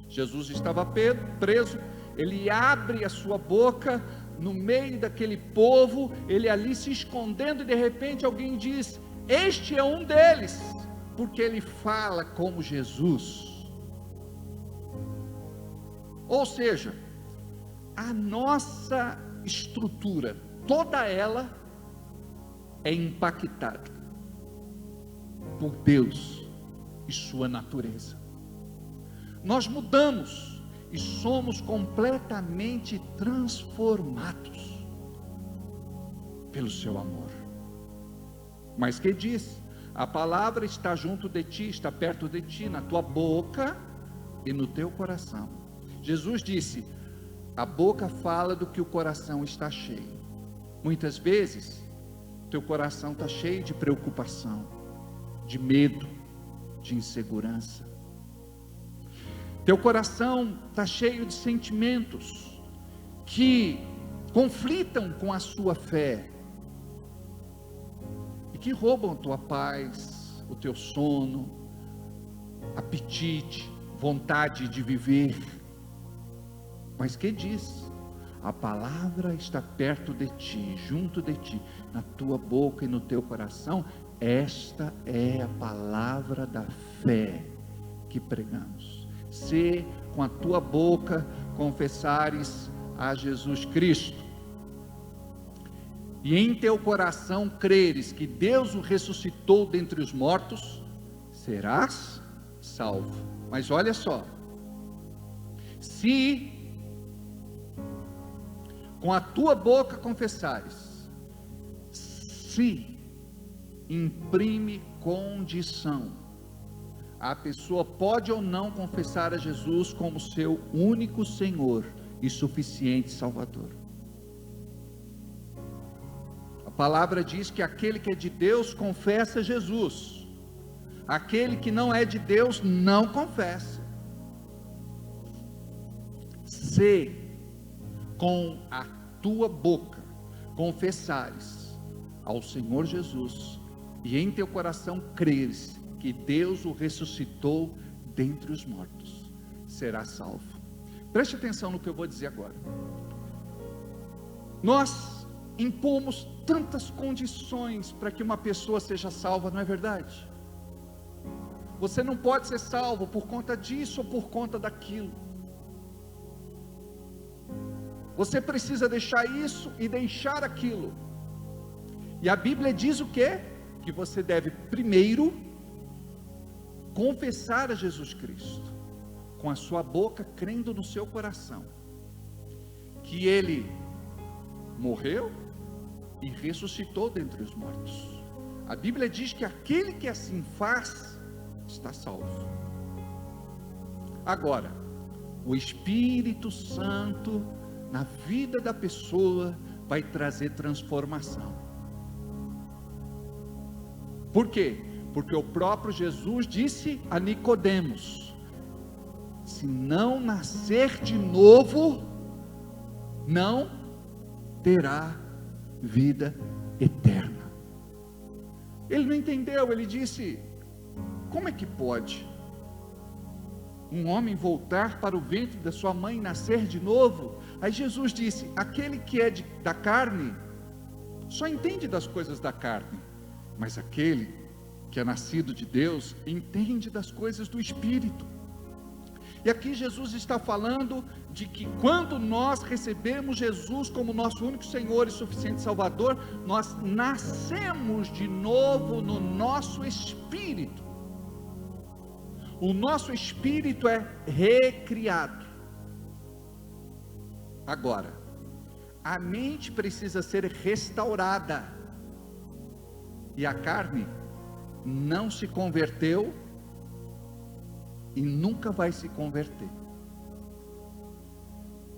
Jesus estava preso, ele abre a sua boca no meio daquele povo, ele ali se escondendo, e de repente alguém diz, este é um deles, porque ele fala como Jesus. Ou seja, a nossa estrutura, toda ela é impactada por Deus e sua natureza. Nós mudamos e somos completamente transformados pelo seu amor. Mas que diz? A palavra está junto de ti, está perto de ti, na tua boca e no teu coração. Jesus disse, a boca fala do que o coração está cheio. Muitas vezes, teu coração está cheio de preocupação, de medo, de insegurança. Teu coração está cheio de sentimentos que conflitam com a sua fé e que roubam a tua paz, o teu sono, apetite, vontade de viver. Mas que diz? A palavra está perto de ti, junto de ti, na tua boca e no teu coração. Esta é a palavra da fé que pregamos. Se com a tua boca confessares a Jesus Cristo, e em teu coração creres que Deus o ressuscitou dentre os mortos, serás salvo. Mas olha só, se com a tua boca confessares, se imprime condição. A pessoa pode ou não confessar a Jesus como seu único Senhor e suficiente Salvador. A palavra diz que aquele que é de Deus confessa Jesus, aquele que não é de Deus não confessa. Se com a tua boca confessares ao Senhor Jesus, e em teu coração creres que Deus o ressuscitou dentre os mortos, serás salvo. Preste atenção no que eu vou dizer agora. Nós impomos tantas condições para que uma pessoa seja salva, não é verdade? Você não pode ser salvo por conta disso ou por conta daquilo. Você precisa deixar isso e deixar aquilo. E a Bíblia diz o quê? Que você deve primeiro confessar a Jesus Cristo, com a sua boca, crendo no seu coração, que Ele morreu e ressuscitou dentre os mortos. A Bíblia diz que aquele que assim faz, está salvo. Agora, o Espírito Santo, na vida da pessoa, vai trazer transformação. Por quê? Porque o próprio Jesus disse a Nicodemos: se não nascer de novo, não terá vida eterna. Ele não entendeu, ele disse: como é que pode um homem voltar para o ventre da sua mãe e nascer de novo? Aí Jesus disse: aquele que é da carne, só entende das coisas da carne, mas aquele que é nascido de Deus, entende das coisas do Espírito. E aqui Jesus está falando de que quando nós recebemos Jesus como nosso único Senhor e suficiente Salvador, nós nascemos de novo no nosso espírito. O nosso espírito é recriado. Agora, a mente precisa ser restaurada, e a carne não se converteu e nunca vai se converter.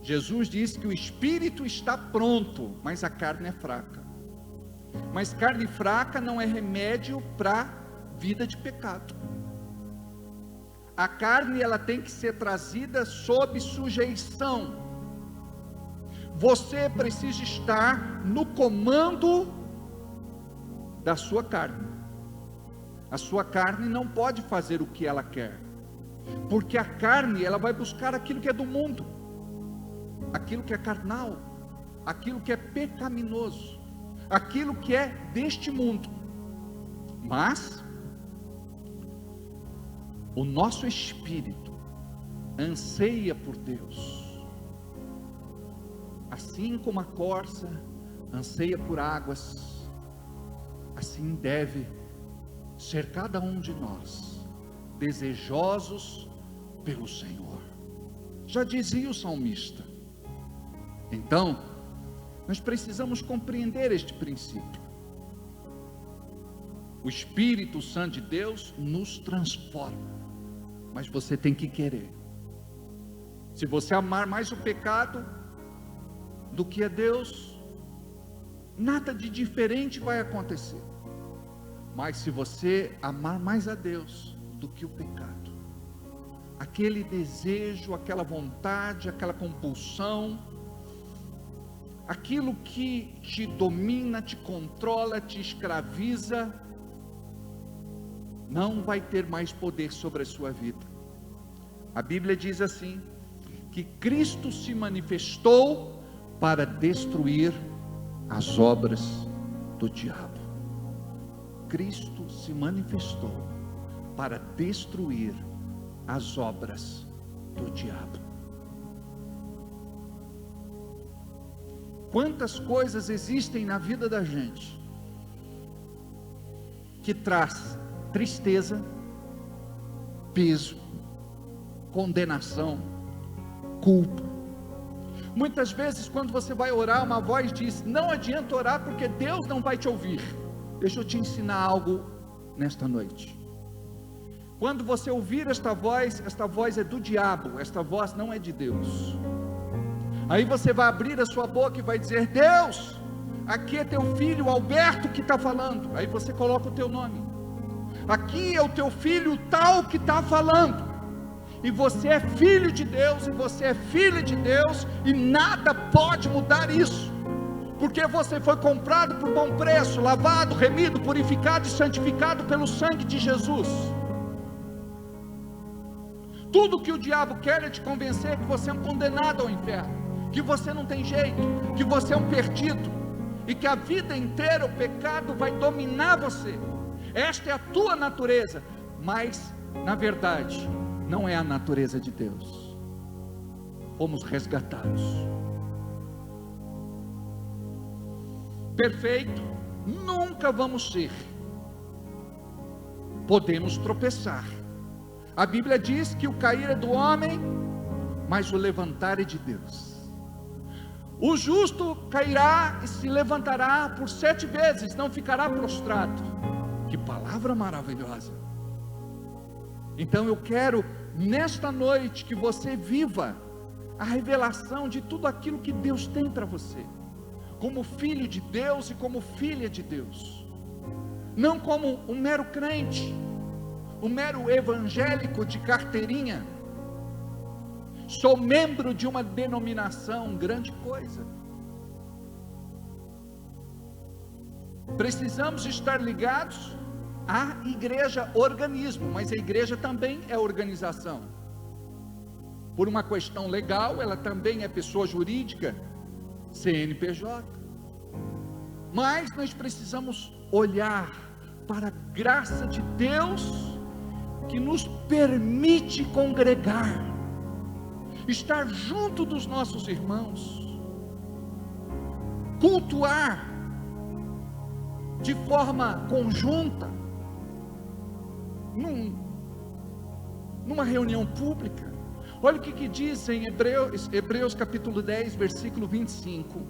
Jesus disse que o espírito está pronto, mas a carne é fraca. Mas carne fraca não é remédio para vida de pecado. A carne, ela tem que ser trazida sob sujeição. Você precisa estar no comando da sua carne. A sua carne não pode fazer o que ela quer, porque a carne, ela vai buscar aquilo que é do mundo, aquilo que é carnal, aquilo que é pecaminoso, aquilo que é deste mundo. Mas o nosso espírito anseia por Deus, assim como a corça anseia por águas, assim deve ser cada um de nós, desejosos pelo Senhor. Já dizia o salmista. Então, nós precisamos compreender este princípio. O Espírito Santo de Deus nos transforma, mas você tem que querer. Se você amar mais o pecado do que a Deus, nada de diferente vai acontecer. Mas se você amar mais a Deus do que o pecado, aquele desejo, aquela vontade, aquela compulsão, aquilo que te domina, te controla, te escraviza, não vai ter mais poder sobre a sua vida. A Bíblia diz assim, que Cristo se manifestou para destruir as obras do diabo. Cristo se manifestou para destruir as obras do diabo. Quantas coisas existem na vida da gente que traz tristeza, peso, condenação, culpa. Muitas vezes quando você vai orar, uma voz diz: não adianta orar porque Deus não vai te ouvir. Deixa eu te ensinar algo nesta noite. Quando você ouvir esta voz é do diabo, esta voz não é de Deus. Aí você vai abrir a sua boca e vai dizer: Deus, aqui é teu filho Alberto que está falando. Aí você coloca o teu nome. Aqui é o teu filho tal que está falando. E você é filho de Deus, e você é filha de Deus, e nada pode mudar isso. porque você foi comprado por bom preço, lavado, remido, purificado e santificado pelo sangue de Jesus. Tudo que o diabo quer é te convencer que você é um condenado ao inferno, que você não tem jeito, que você é um perdido, e que a vida inteira o pecado vai dominar você. Esta é a tua natureza, mas na verdade não é a natureza de Deus. Fomos resgatados. Perfeito nunca vamos ser. Podemos tropeçar. A Bíblia diz que o cair é do homem, mas o levantar é de Deus. O justo cairá e se levantará por 7 vezes, não ficará prostrado. Que palavra maravilhosa! Então eu quero nesta noite que você viva a revelação de tudo aquilo que Deus tem para você, como filho de Deus e como filha de Deus, não como um mero crente, um mero evangélico de carteirinha. Sou membro de uma denominação, grande coisa. Precisamos estar ligados à igreja, organismo, mas a igreja também é organização. Por uma questão legal, ela também é pessoa jurídica, CNPJ. Mas nós precisamos olhar para a graça de Deus, que nos permite congregar, estar junto dos nossos irmãos, cultuar de forma conjunta, numa reunião pública. Olha o que diz em Hebreus capítulo 10, versículo 25: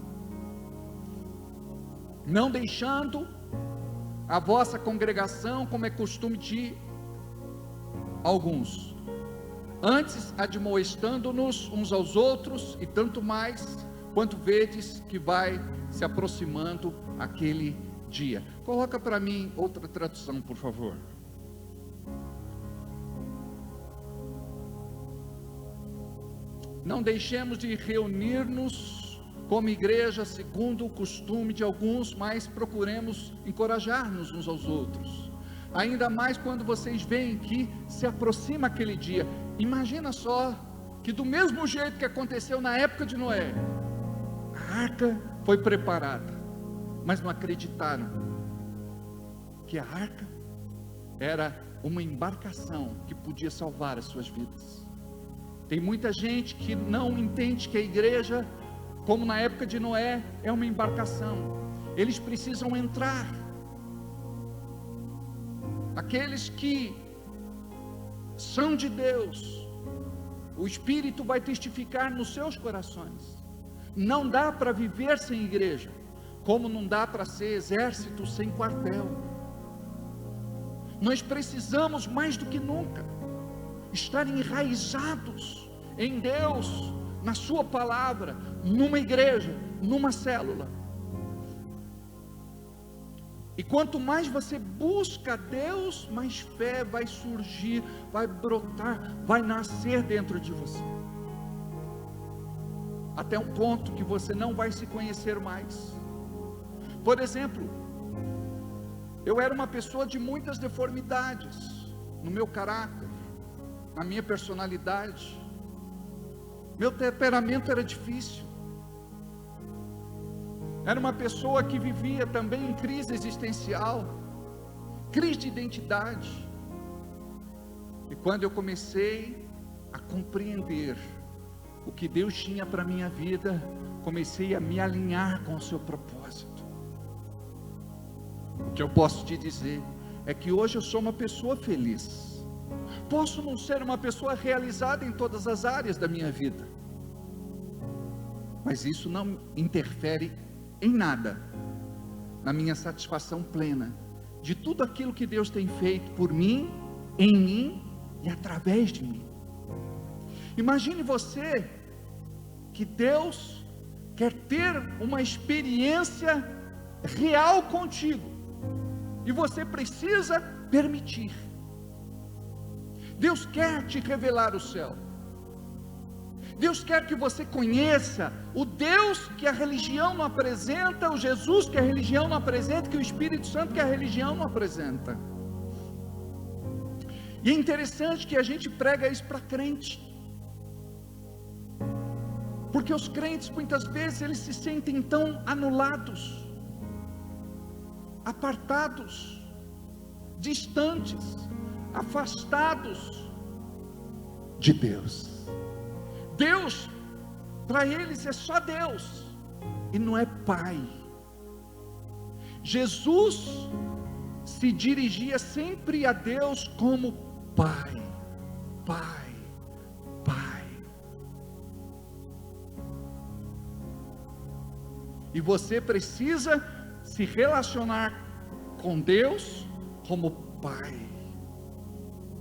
não deixando a vossa congregação, como é costume de alguns, antes admoestando-nos uns aos outros, e tanto mais quanto vedes que vai se aproximando aquele dia. Coloca para mim outra tradução, por favor. Não deixemos de reunir-nos como igreja segundo o costume de alguns, mas procuremos encorajar-nos uns aos outros, ainda mais quando vocês veem que se aproxima aquele dia. Imagina só que do mesmo jeito que aconteceu na época de Noé, a arca foi preparada, mas não acreditaram que a arca era uma embarcação que podia salvar as suas vidas. Tem muita gente que não entende que a igreja, como na época de Noé, é uma embarcação. Eles precisam entrar. Aqueles que são de Deus, o Espírito vai testificar nos seus corações. Não dá para viver sem igreja, como não dá para ser exército sem quartel. Nós precisamos mais do que nunca estar enraizados em Deus, na sua palavra, numa igreja, numa célula. E quanto mais você busca Deus, mais fé vai surgir, vai brotar, vai nascer dentro de você, até um ponto que você não vai se conhecer mais. Por exemplo, eu era uma pessoa de muitas deformidades no meu caráter, na minha personalidade. Meu temperamento era difícil. Era uma pessoa que vivia também em crise existencial, crise de identidade. E quando eu comecei a compreender o que Deus tinha para a minha vida, comecei a me alinhar com o seu propósito. O que eu posso te dizer é que hoje eu sou uma pessoa feliz. Posso não ser uma pessoa realizada em todas as áreas da minha vida, mas isso não interfere em nada na minha satisfação plena de tudo aquilo que Deus tem feito por mim, em mim e através de mim. Imagine você que Deus quer ter uma experiência real contigo, e você precisa permitir. Deus quer te revelar o céu. Deus quer que você conheça o Deus que a religião não apresenta, o Jesus que a religião não apresenta, que o Espírito Santo que a religião não apresenta. E é interessante que a gente prega isso para crente, porque os crentes muitas vezes eles se sentem tão anulados, apartados, distantes, afastados de Deus. Deus, para eles é só Deus, e não é Pai. Jesus se dirigia sempre a Deus como Pai, Pai, Pai. E você precisa se relacionar com Deus como Pai.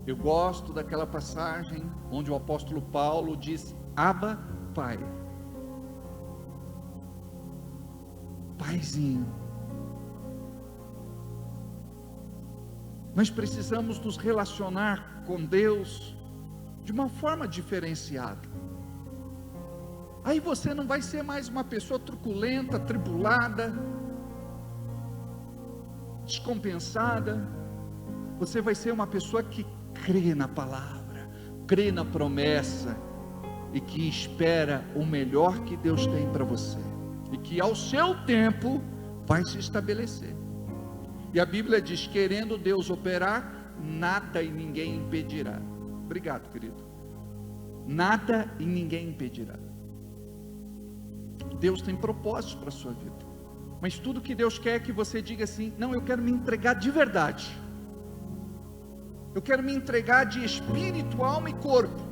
Eu gosto daquela passagem onde o apóstolo Paulo diz: Abba, Pai. Paizinho. Nós precisamos nos relacionar com Deus de uma forma diferenciada. Aí você não vai ser mais uma pessoa truculenta, atribulada, descompensada. Você vai ser uma pessoa que crê na palavra, crê na promessa, e que espera o melhor que Deus tem para você, e que ao seu tempo vai se estabelecer. E a Bíblia diz: querendo Deus operar, nada e ninguém impedirá. Obrigado, querido. Nada e ninguém impedirá. Deus tem propósitos para a sua vida, mas tudo que Deus quer é que você diga assim: não, eu quero me entregar de verdade, eu quero me entregar de espírito, alma e corpo.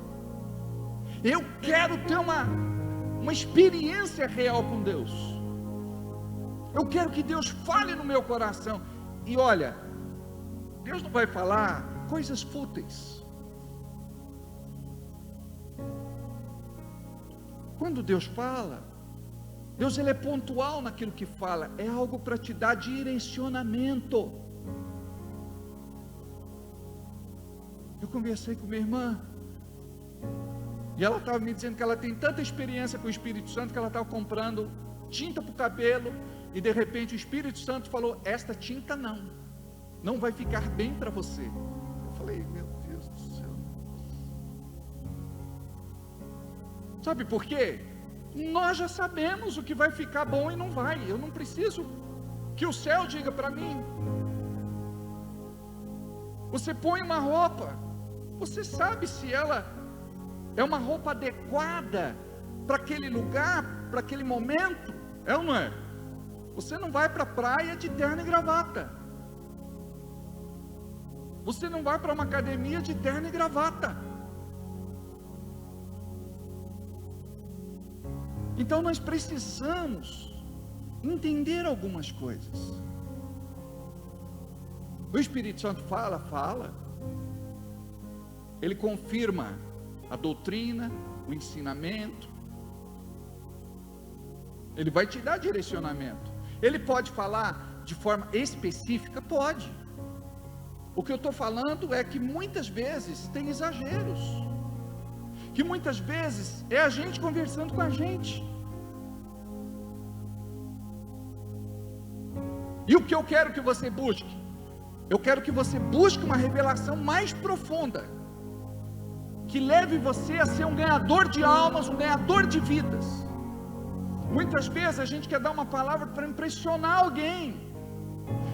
Eu quero ter uma experiência real com Deus. Eu quero que Deus fale no meu coração. E olha, Deus não vai falar coisas fúteis. Quando Deus fala, Deus ele é pontual naquilo que fala. É algo para te dar direcionamento. Eu conversei com minha irmã, e ela estava me dizendo que ela tem tanta experiência com o Espírito Santo, que ela estava comprando tinta para o cabelo, e de repente o Espírito Santo falou: esta tinta não vai ficar bem para você. Eu falei: meu Deus do céu. Sabe por quê? Nós já sabemos o que vai ficar bom e não vai. Eu não preciso que o céu diga para mim. Você põe uma roupa, você sabe se ela é uma roupa adequada para aquele lugar, para aquele momento, é ou não é? Você não vai para a praia de terno e gravata. Você não vai para uma academia de terno e gravata. Então nós precisamos entender algumas coisas. O Espírito Santo fala. Ele confirma a doutrina, o ensinamento. Ele vai te dar direcionamento. Ele pode falar de forma específica? Pode. O que eu estou falando é que muitas vezes tem exageros, que muitas vezes é a gente conversando com a gente. E o que eu quero que você busque? Eu quero que você busque uma revelação mais profunda, que leve você a ser um ganhador de almas, um ganhador de vidas. Muitas vezes a gente quer dar uma palavra para impressionar alguém.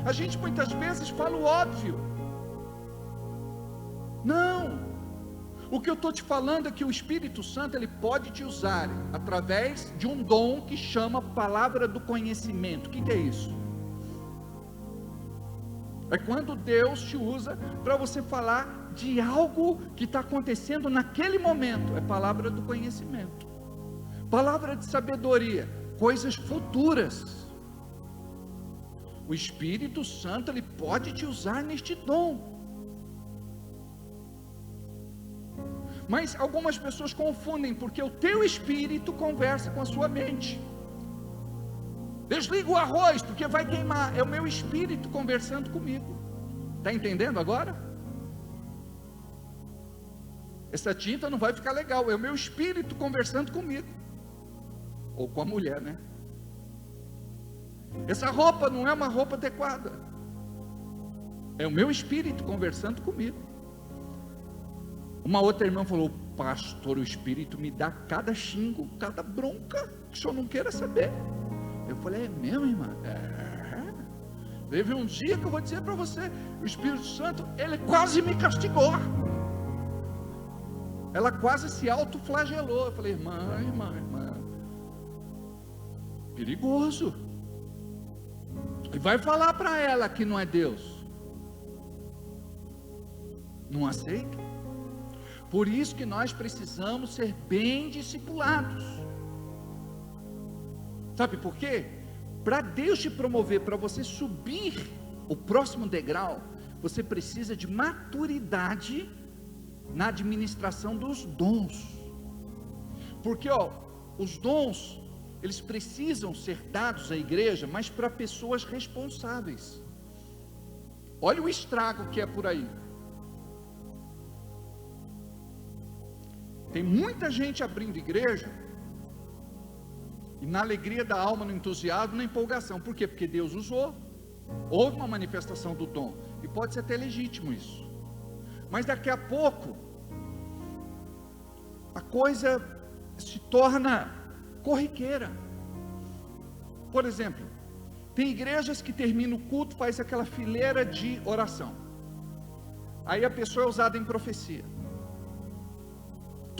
A gente muitas vezes fala o óbvio. Não. O que eu estou te falando é que o Espírito Santo ele pode te usar através de um dom que chama palavra do conhecimento. O que é isso? É quando Deus te usa para você falar de algo que está acontecendo naquele momento. É palavra do conhecimento, palavra de sabedoria, coisas futuras. O Espírito Santo ele pode te usar neste dom. Mas algumas pessoas confundem, porque o teu espírito conversa com a sua mente. Desliga o arroz, porque vai queimar. É o meu espírito conversando comigo. Está entendendo agora? essa tinta não vai ficar legal, é o meu espírito conversando comigo, ou com a mulher, né? Essa roupa não é uma roupa adequada, é o meu espírito conversando comigo. Uma outra irmã falou: pastor, o espírito me dá cada xingo, cada bronca, que o senhor não queira saber. Eu falei: é mesmo, irmã? Teve um dia que eu vou dizer para você, o Espírito Santo, ele quase me castigou, ela quase se autoflagelou. Eu falei: irmã, perigoso, e vai falar para ela que não é Deus, não aceita. Por isso que nós precisamos ser bem discipulados. Sabe por quê? Para Deus te promover, para você subir o próximo degrau, você precisa de maturidade na administração dos dons. Porque os dons, eles precisam ser dados à igreja, mas para pessoas responsáveis. Olha o estrago que é por aí. Tem muita gente abrindo igreja, e na alegria da alma, no entusiasmo, na empolgação. Por quê? Porque Deus usou, houve uma manifestação do dom, e pode ser até legítimo isso, mas daqui a pouco a coisa se torna corriqueira. Por exemplo, tem igrejas que terminam o culto, faz aquela fileira de oração, aí a pessoa é usada em profecia.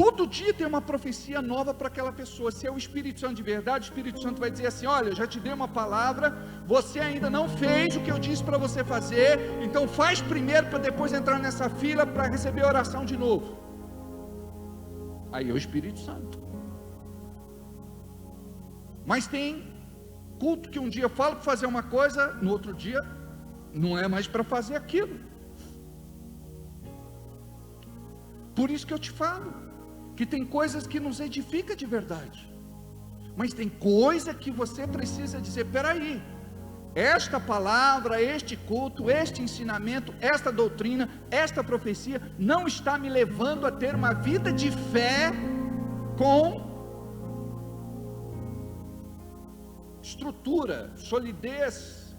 Todo dia tem uma profecia nova para aquela pessoa. Se é o Espírito Santo de verdade, o Espírito Santo vai dizer assim: olha, eu já te dei uma palavra, você ainda não fez o que eu disse para você fazer, então faz primeiro para depois entrar nessa fila para receber a oração de novo. Aí é o Espírito Santo. Mas tem culto que um dia fala para fazer uma coisa, no outro dia não é mais para fazer aquilo. Por isso que eu te falo que tem coisas que nos edificam de verdade, mas tem coisa que você precisa dizer: peraí, esta palavra, este culto, este ensinamento, esta doutrina, esta profecia não está me levando a ter uma vida de fé com estrutura, solidez.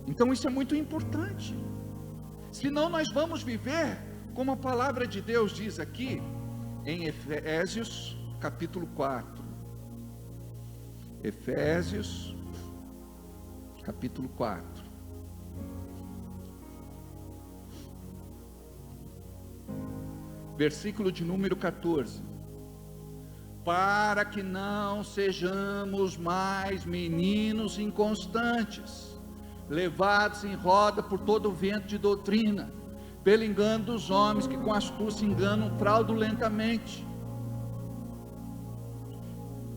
Então isso é muito importante. Senão nós vamos viver, como a palavra de Deus diz aqui, em Efésios capítulo 4. Efésios capítulo 4. Versículo de número 14. Para que não sejamos mais meninos inconstantes, levados em roda por todo o vento de doutrina, pelo engano dos homens que com astúcia enganam fraudulentamente.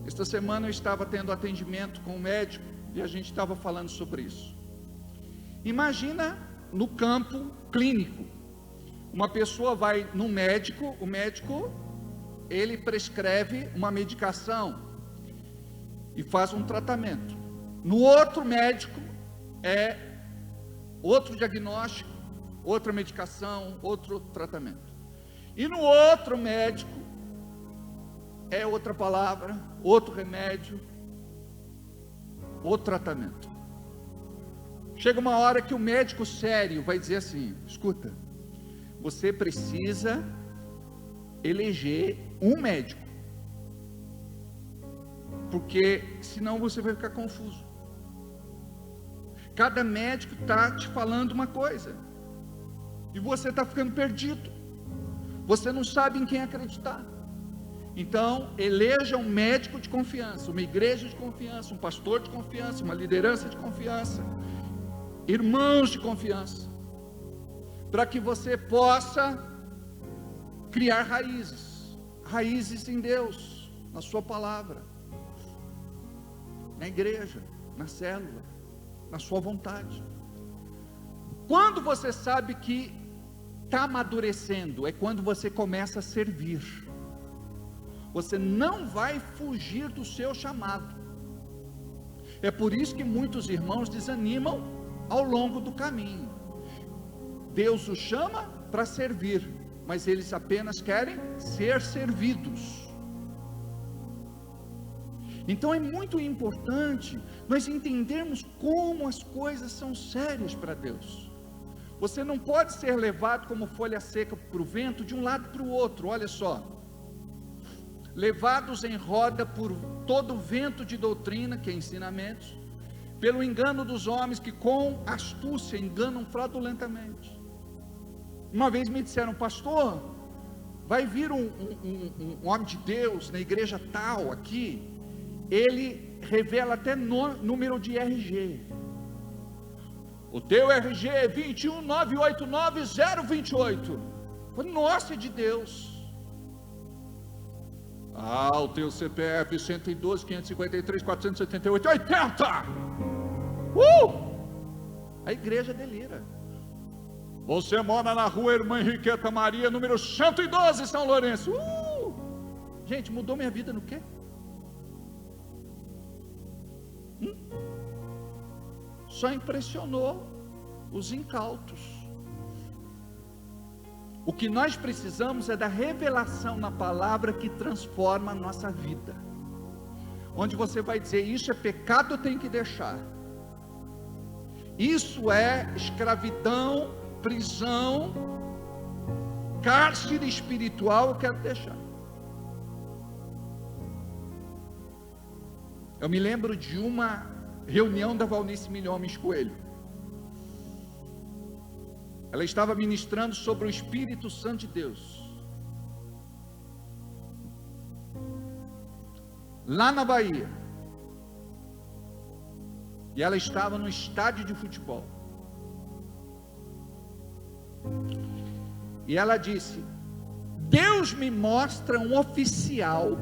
Esta semana eu estava tendo atendimento com um médico e a gente estava falando sobre isso. Imagina no campo clínico, uma pessoa vai no médico, o médico ele prescreve uma medicação e faz um tratamento. No outro médico é outro diagnóstico, outra medicação, outro tratamento. E no outro médico é outra palavra, outro remédio, outro tratamento. Chega uma hora que o médico sério vai dizer assim: escuta, você precisa eleger um médico, porque senão você vai ficar confuso. Cada médico está te falando uma coisa, e você está ficando perdido, você não sabe em quem acreditar. Então, eleja um médico de confiança, uma igreja de confiança, um pastor de confiança, uma liderança de confiança, irmãos de confiança, para que você possa criar raízes em Deus, na sua palavra, na igreja, na célula, na sua vontade. Quando você sabe que está amadurecendo, é quando você começa a servir. Você não vai fugir do seu chamado. É por isso que muitos irmãos desanimam ao longo do caminho. Deus os chama para servir, mas eles apenas querem ser servidos. Então é muito importante nós entendermos como as coisas são sérias para Deus. Você não pode ser levado como folha seca para o vento de um lado para o outro. Olha só, levados em roda por todo o vento de doutrina, que é ensinamentos, pelo engano dos homens que com astúcia enganam fraudulentamente. Uma vez me disseram: pastor, vai vir um homem de Deus na igreja tal aqui, ele revela até número de RG. O teu RG é 21989-028. Nossa, é de Deus. Ah, o teu CPF 112-553-478-80. A igreja delira. Você mora na rua Irmã Henriqueta Maria, número 112, São Lourenço. Gente, mudou minha vida no quê? Só impressionou os incautos. O que nós precisamos é da revelação na palavra que transforma a nossa vida, onde você vai dizer: isso é pecado, eu tenho que deixar, isso é escravidão, prisão, cárcere espiritual, eu quero deixar. Eu me lembro de uma reunião da Valnice Milhomes Coelho. Ela estava ministrando sobre o Espírito Santo de Deus, lá na Bahia, e ela estava no estádio de futebol, e ela disse: Deus me mostra um oficial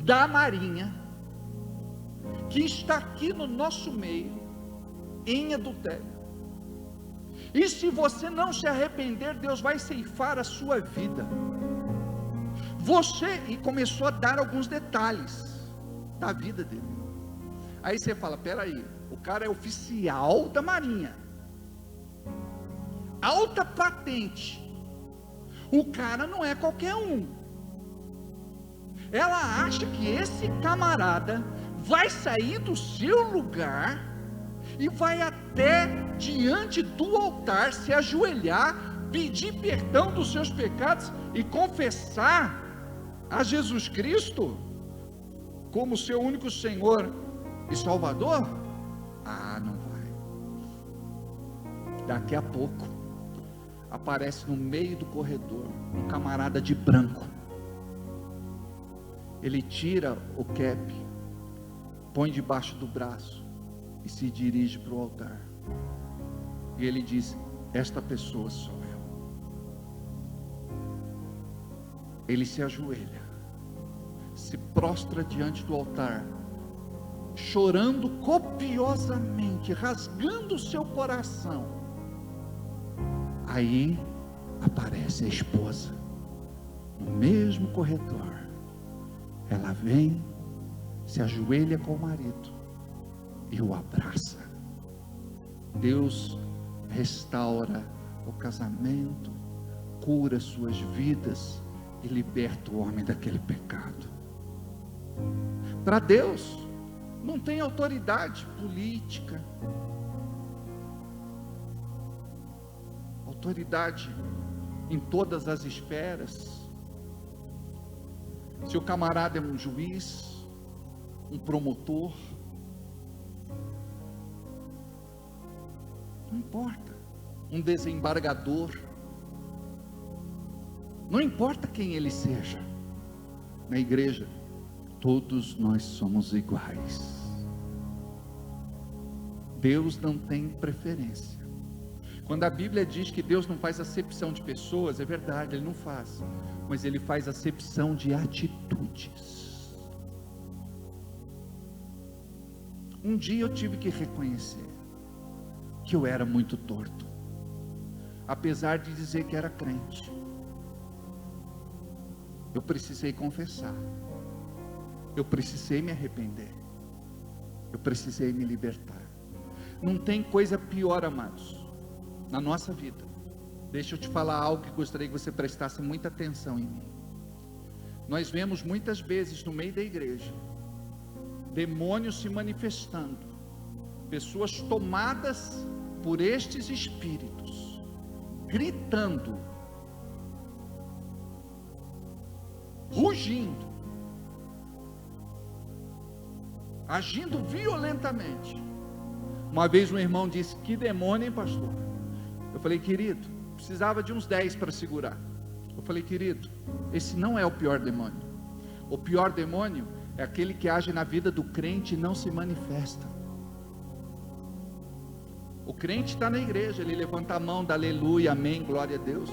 da Marinha que está aqui no nosso meio em adultério, e se você não se arrepender, Deus vai ceifar a sua vida. E começou a dar alguns detalhes da vida dele. Aí você fala: peraí, o cara é oficial da Marinha, alta patente, o cara não é qualquer um. Ela acha que esse camarada vai sair do seu lugar e vai até diante do altar, se ajoelhar, pedir perdão dos seus pecados e confessar a Jesus Cristo como seu único Senhor e Salvador? Não vai. Daqui a pouco aparece no meio do corredor um camarada de branco. Ele tira o cap, põe debaixo do braço e se dirige para o altar. E ele diz: esta pessoa sou eu. Ele se ajoelha, se prostra diante do altar, chorando copiosamente, rasgando o seu coração. Aí aparece a esposa no mesmo corredor. Ela vem, se ajoelha com o marido e o abraça. Deus restaura o casamento, cura suas vidas e liberta o homem daquele pecado. Para Deus não tem autoridade política, autoridade em todas as esferas. Se o camarada é um juiz, um promotor, não importa, um desembargador, não importa quem ele seja, na igreja, todos nós somos iguais. Deus não tem preferência. Quando a Bíblia diz que Deus não faz acepção de pessoas, é verdade, Ele não faz, mas Ele faz acepção de atitudes. Um dia eu tive que reconhecer que eu era muito torto, apesar de dizer que era crente. Eu precisei confessar, eu precisei me arrepender, eu precisei me libertar. Não tem coisa pior, amados, na nossa vida. Deixa eu te falar algo que gostaria que você prestasse muita atenção em mim. Nós vemos muitas vezes no meio da igreja demônios se manifestando, pessoas tomadas por estes espíritos, gritando, rugindo, agindo violentamente. Uma vez um irmão disse: que demônio, hein, pastor? Eu falei: querido, precisava de uns 10 para segurar. Eu falei: querido, esse não é o pior demônio. O pior demônio é aquele que age na vida do crente e não se manifesta. O crente está na igreja, ele levanta a mão, dá aleluia, amém, glória a Deus,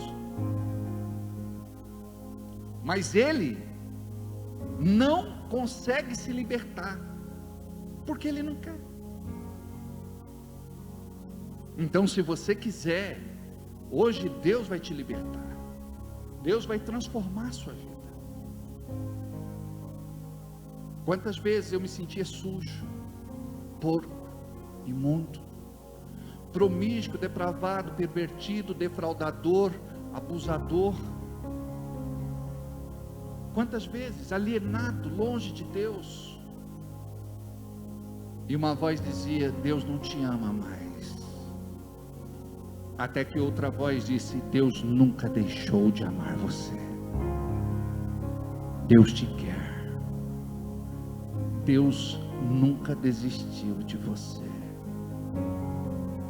mas ele não consegue se libertar, porque ele não quer. Então, se você quiser, hoje Deus vai te libertar, Deus vai transformar a sua vida. Quantas vezes eu me sentia sujo, porco, imundo, promíscuo, depravado, pervertido, defraudador, abusador. Quantas vezes alienado, longe de Deus. E uma voz dizia: Deus não te ama mais. Até que outra voz disse: Deus nunca deixou de amar você. Deus te quer. Deus nunca desistiu de você.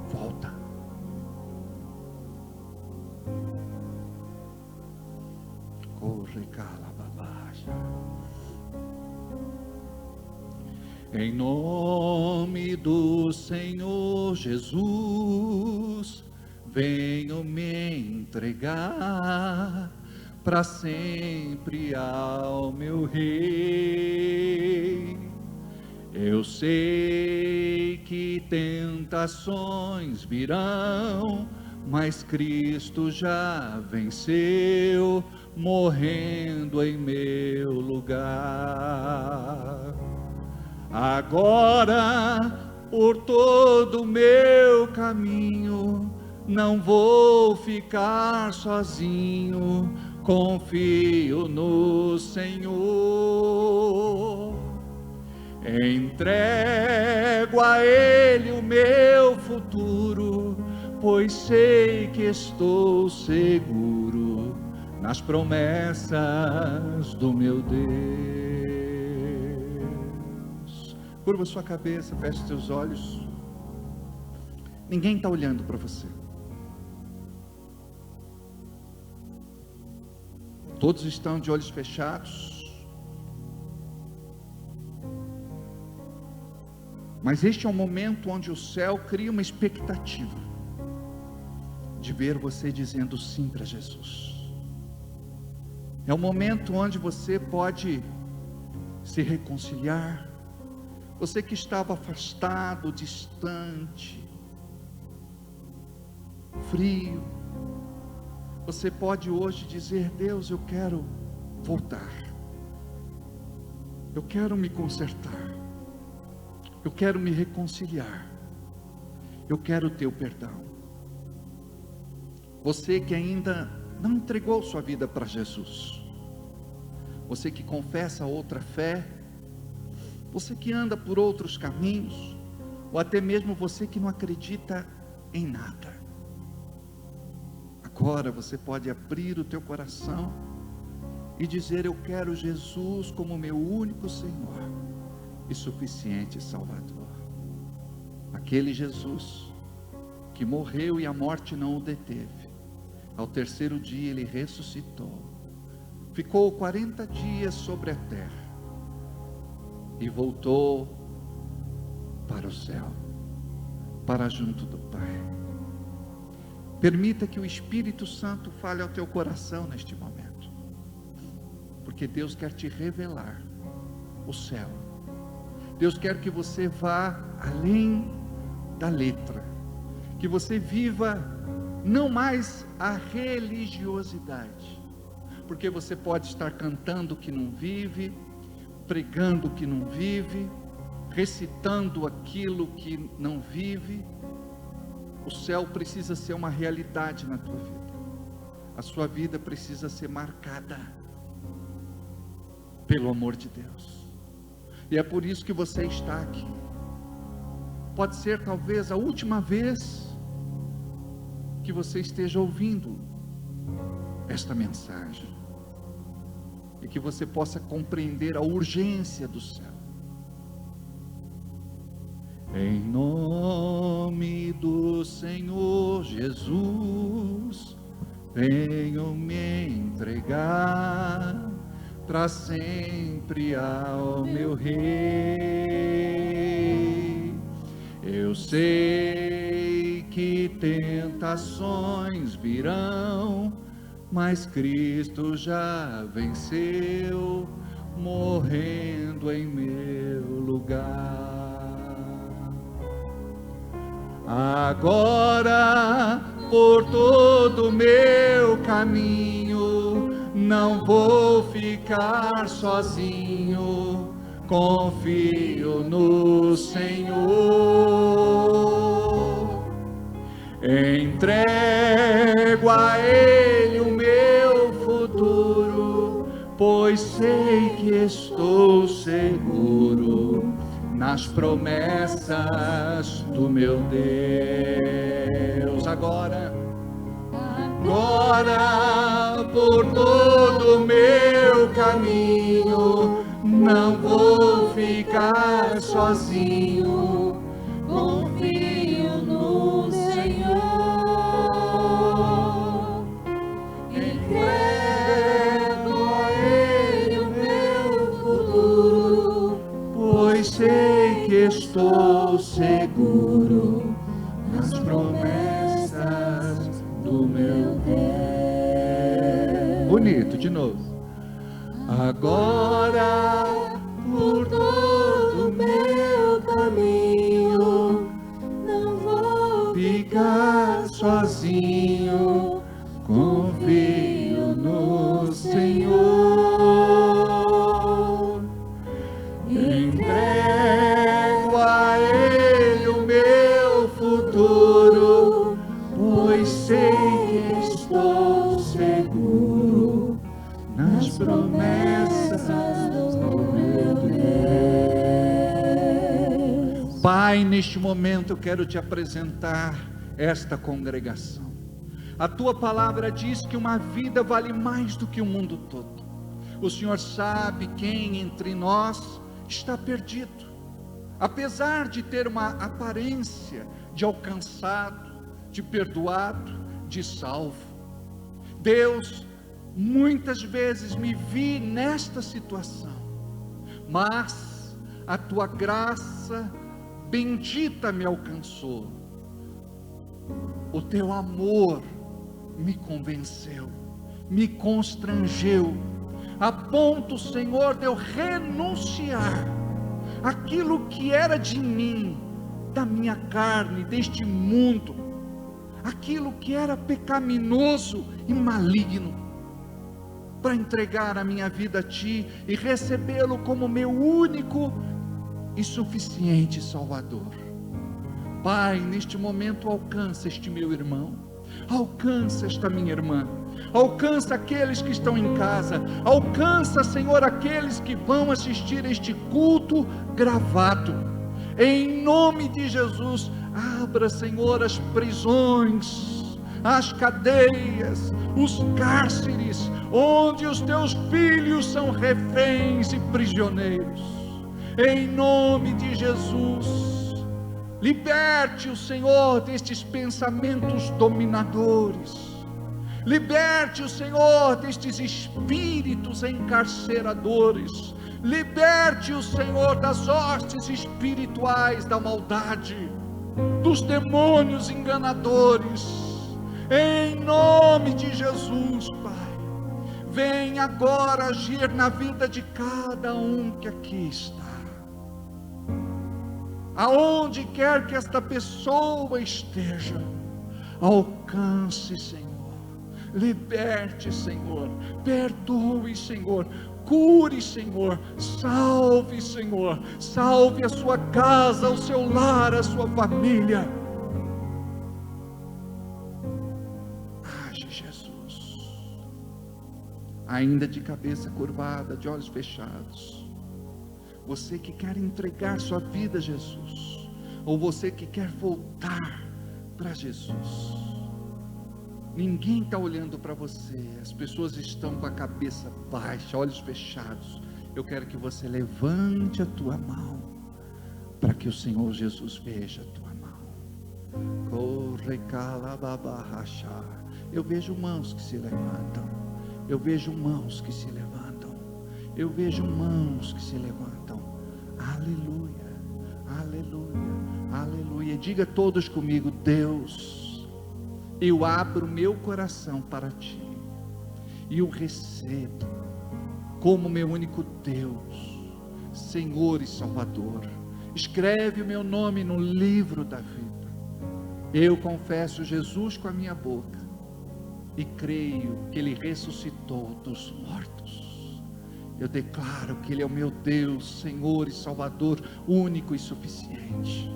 Volta. Corre, cala, babaja. Em nome do Senhor Jesus, venho me entregar para sempre ao meu Rei. Eu sei que tentações virão, mas Cristo já venceu, morrendo em meu lugar. Agora, por todo o meu caminho, não vou ficar sozinho, confio no Senhor. Entrego a Ele o meu futuro, pois sei que estou seguro nas promessas do meu Deus. Curva sua cabeça, feche seus olhos. Ninguém está olhando para você. Todos estão de olhos fechados. Mas este é um momento onde o céu cria uma expectativa de ver você dizendo sim para Jesus. É um momento onde você pode se reconciliar. Você que estava afastado, distante, frio, você pode hoje dizer: Deus, eu quero voltar, eu quero me consertar, eu quero me reconciliar, eu quero o teu perdão. Você que ainda não entregou sua vida para Jesus, você que confessa outra fé, você que anda por outros caminhos, ou até mesmo você que não acredita em nada, agora você pode abrir o teu coração e dizer: eu quero Jesus como meu único Senhor e suficiente Salvador. Aquele Jesus que morreu e a morte não o deteve. Ao terceiro dia ele ressuscitou, ficou 40 dias sobre a terra e voltou para o céu, para junto do Pai. Permita que o Espírito Santo fale ao teu coração neste momento, porque Deus quer te revelar o céu. Deus quer que você vá além da letra, que você viva não mais a religiosidade, porque você pode estar cantando o que não vive, pregando o que não vive, recitando aquilo que não vive, O céu precisa ser uma realidade na tua vida. A sua vida precisa ser marcada pelo amor de Deus. E é por isso que você está aqui. Pode ser talvez a última vez que você esteja ouvindo esta mensagem, e que você possa compreender a urgência do céu. Em nome do Senhor Jesus, venho me entregar para sempre ao meu Rei. Eu sei que tentações virão, mas Cristo já venceu, morrendo em meu lugar. Agora, por todo o meu caminho, não vou ficar sozinho, confio no Senhor. Entrego a Ele o meu futuro, pois sei que estou seguro nas promessas do meu Deus. Agora, por todo o meu caminho, não vou ficar sozinho, confio no Senhor. Entrego a Ele o meu futuro, pois sei que estou seguro nas promessas do meu Deus. Bonito, de novo. Agora, por todo o meu caminho, não vou ficar sozinho, confio no Senhor. Entrego a Ele o meu futuro, pois sei que estou seguro nas promessas do meu Deus. Pai, neste momento eu quero te apresentar esta congregação. A tua palavra diz que uma vida vale mais do que o mundo todo. O Senhor sabe quem entre nós está perdido, apesar de ter uma aparência de alcançado, de perdoado, de salvo. Deus, muitas vezes me vi nesta situação, mas a tua graça bendita me alcançou. O teu amor me convenceu, me constrangeu, a ponto, Senhor, de eu renunciar aquilo que era de mim, da minha carne, deste mundo, aquilo que era pecaminoso e maligno, para entregar a minha vida a Ti e recebê-lo como meu único e suficiente Salvador. Pai, neste momento alcança este meu irmão, alcança esta minha irmã, alcança aqueles que estão em casa, alcança, Senhor, aqueles que vão assistir este culto gravado. Em nome de Jesus, abra, Senhor, as prisões, as cadeias, os cárceres, onde os teus filhos são reféns e prisioneiros. Em nome de Jesus, liberte o Senhor destes pensamentos dominadores, liberte o Senhor destes espíritos encarceradores, liberte o Senhor das hostes espirituais da maldade, dos demônios enganadores. Em nome de Jesus, Pai, vem agora agir na vida de cada um que aqui está. Aonde quer que esta pessoa esteja, alcance, Senhor, liberte, Senhor, perdoe, Senhor, cure, Senhor, salve, Senhor, salve a sua casa, o seu lar, a sua família. ainda de cabeça curvada, de olhos fechados. Você que quer entregar sua vida a Jesus, ou você que quer voltar para Jesus. Ninguém está olhando para você, as pessoas estão com a cabeça baixa, olhos fechados. Eu quero que você levante a tua mão, para que o Senhor Jesus veja a tua mão. Corre, calababarracha. Eu vejo mãos que se levantam, eu vejo mãos que se levantam, eu vejo mãos que se levantam. Aleluia, aleluia, aleluia. Diga todos comigo: Deus, eu abro meu coração para Ti, e o recebo como meu único Deus, Senhor e Salvador. Escreve o meu nome no livro da vida. Eu confesso Jesus com a minha boca e creio que Ele ressuscitou dos mortos. Eu declaro que Ele é o meu Deus, Senhor e Salvador, único e suficiente.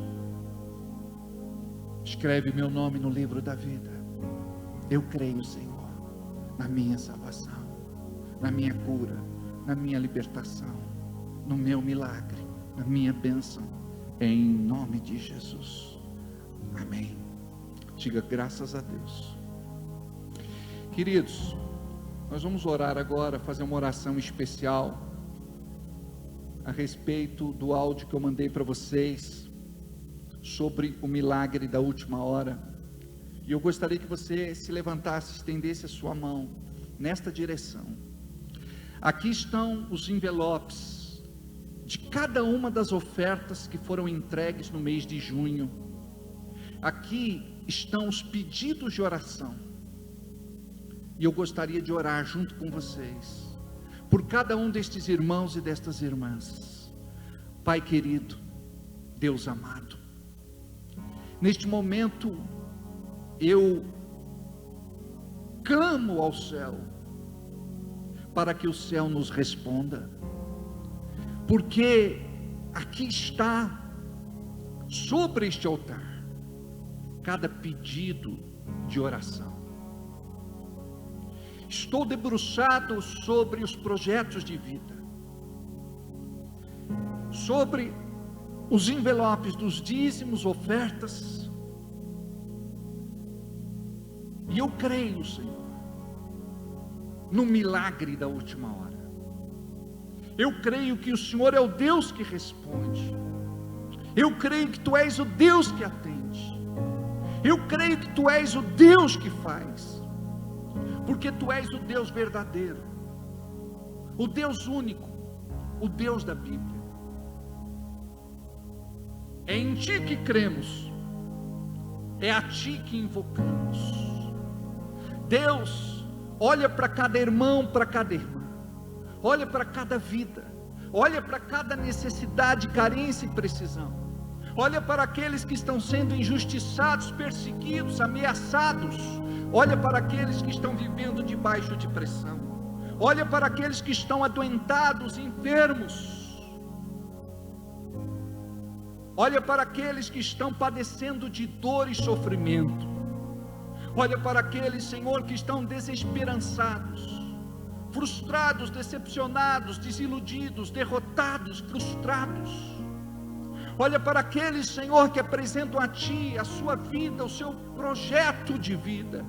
Escreve o meu nome no livro da vida. Eu creio, Senhor, na minha salvação, na minha cura, na minha libertação, no meu milagre, na minha bênção, em nome de Jesus. Amém. Diga graças a Deus. Queridos, nós vamos orar agora, fazer uma oração especial a respeito do áudio que eu mandei para vocês sobre o milagre da última hora. E eu gostaria que você se levantasse, estendesse a sua mão nesta direção. Aqui estão os envelopes de cada uma das ofertas que foram entregues no mês de junho. Aqui estão os pedidos de oração. E eu gostaria de orar junto com vocês, por cada um destes irmãos e destas irmãs. Pai querido, Deus amado, neste momento, eu clamo ao céu, para que o céu nos responda, porque aqui está, sobre este altar, cada pedido de oração. Estou debruçado sobre os projetos de vida, sobre os envelopes dos dízimos, ofertas, e eu creio, Senhor, no milagre da última hora. Eu creio que o Senhor é o Deus que responde. Eu creio que Tu és o Deus que atende. Eu creio que Tu és o Deus que faz, porque Tu és o Deus verdadeiro, o Deus único, o Deus da Bíblia. É em Ti que cremos, é a Ti que invocamos. Deus, olha para cada irmão, para cada irmã, olha para cada vida, olha para cada necessidade, carência e precisão, olha para aqueles que estão sendo injustiçados, perseguidos, ameaçados, olha para aqueles que estão vivendo debaixo de pressão, olha para aqueles que estão adoentados, enfermos, olha para aqueles que estão padecendo de dor e sofrimento, olha para aqueles, Senhor, que estão desesperançados, frustrados, decepcionados, desiludidos, derrotados, frustrados. Olha para aqueles, Senhor, que apresentam a Ti a sua vida, o seu projeto de vida,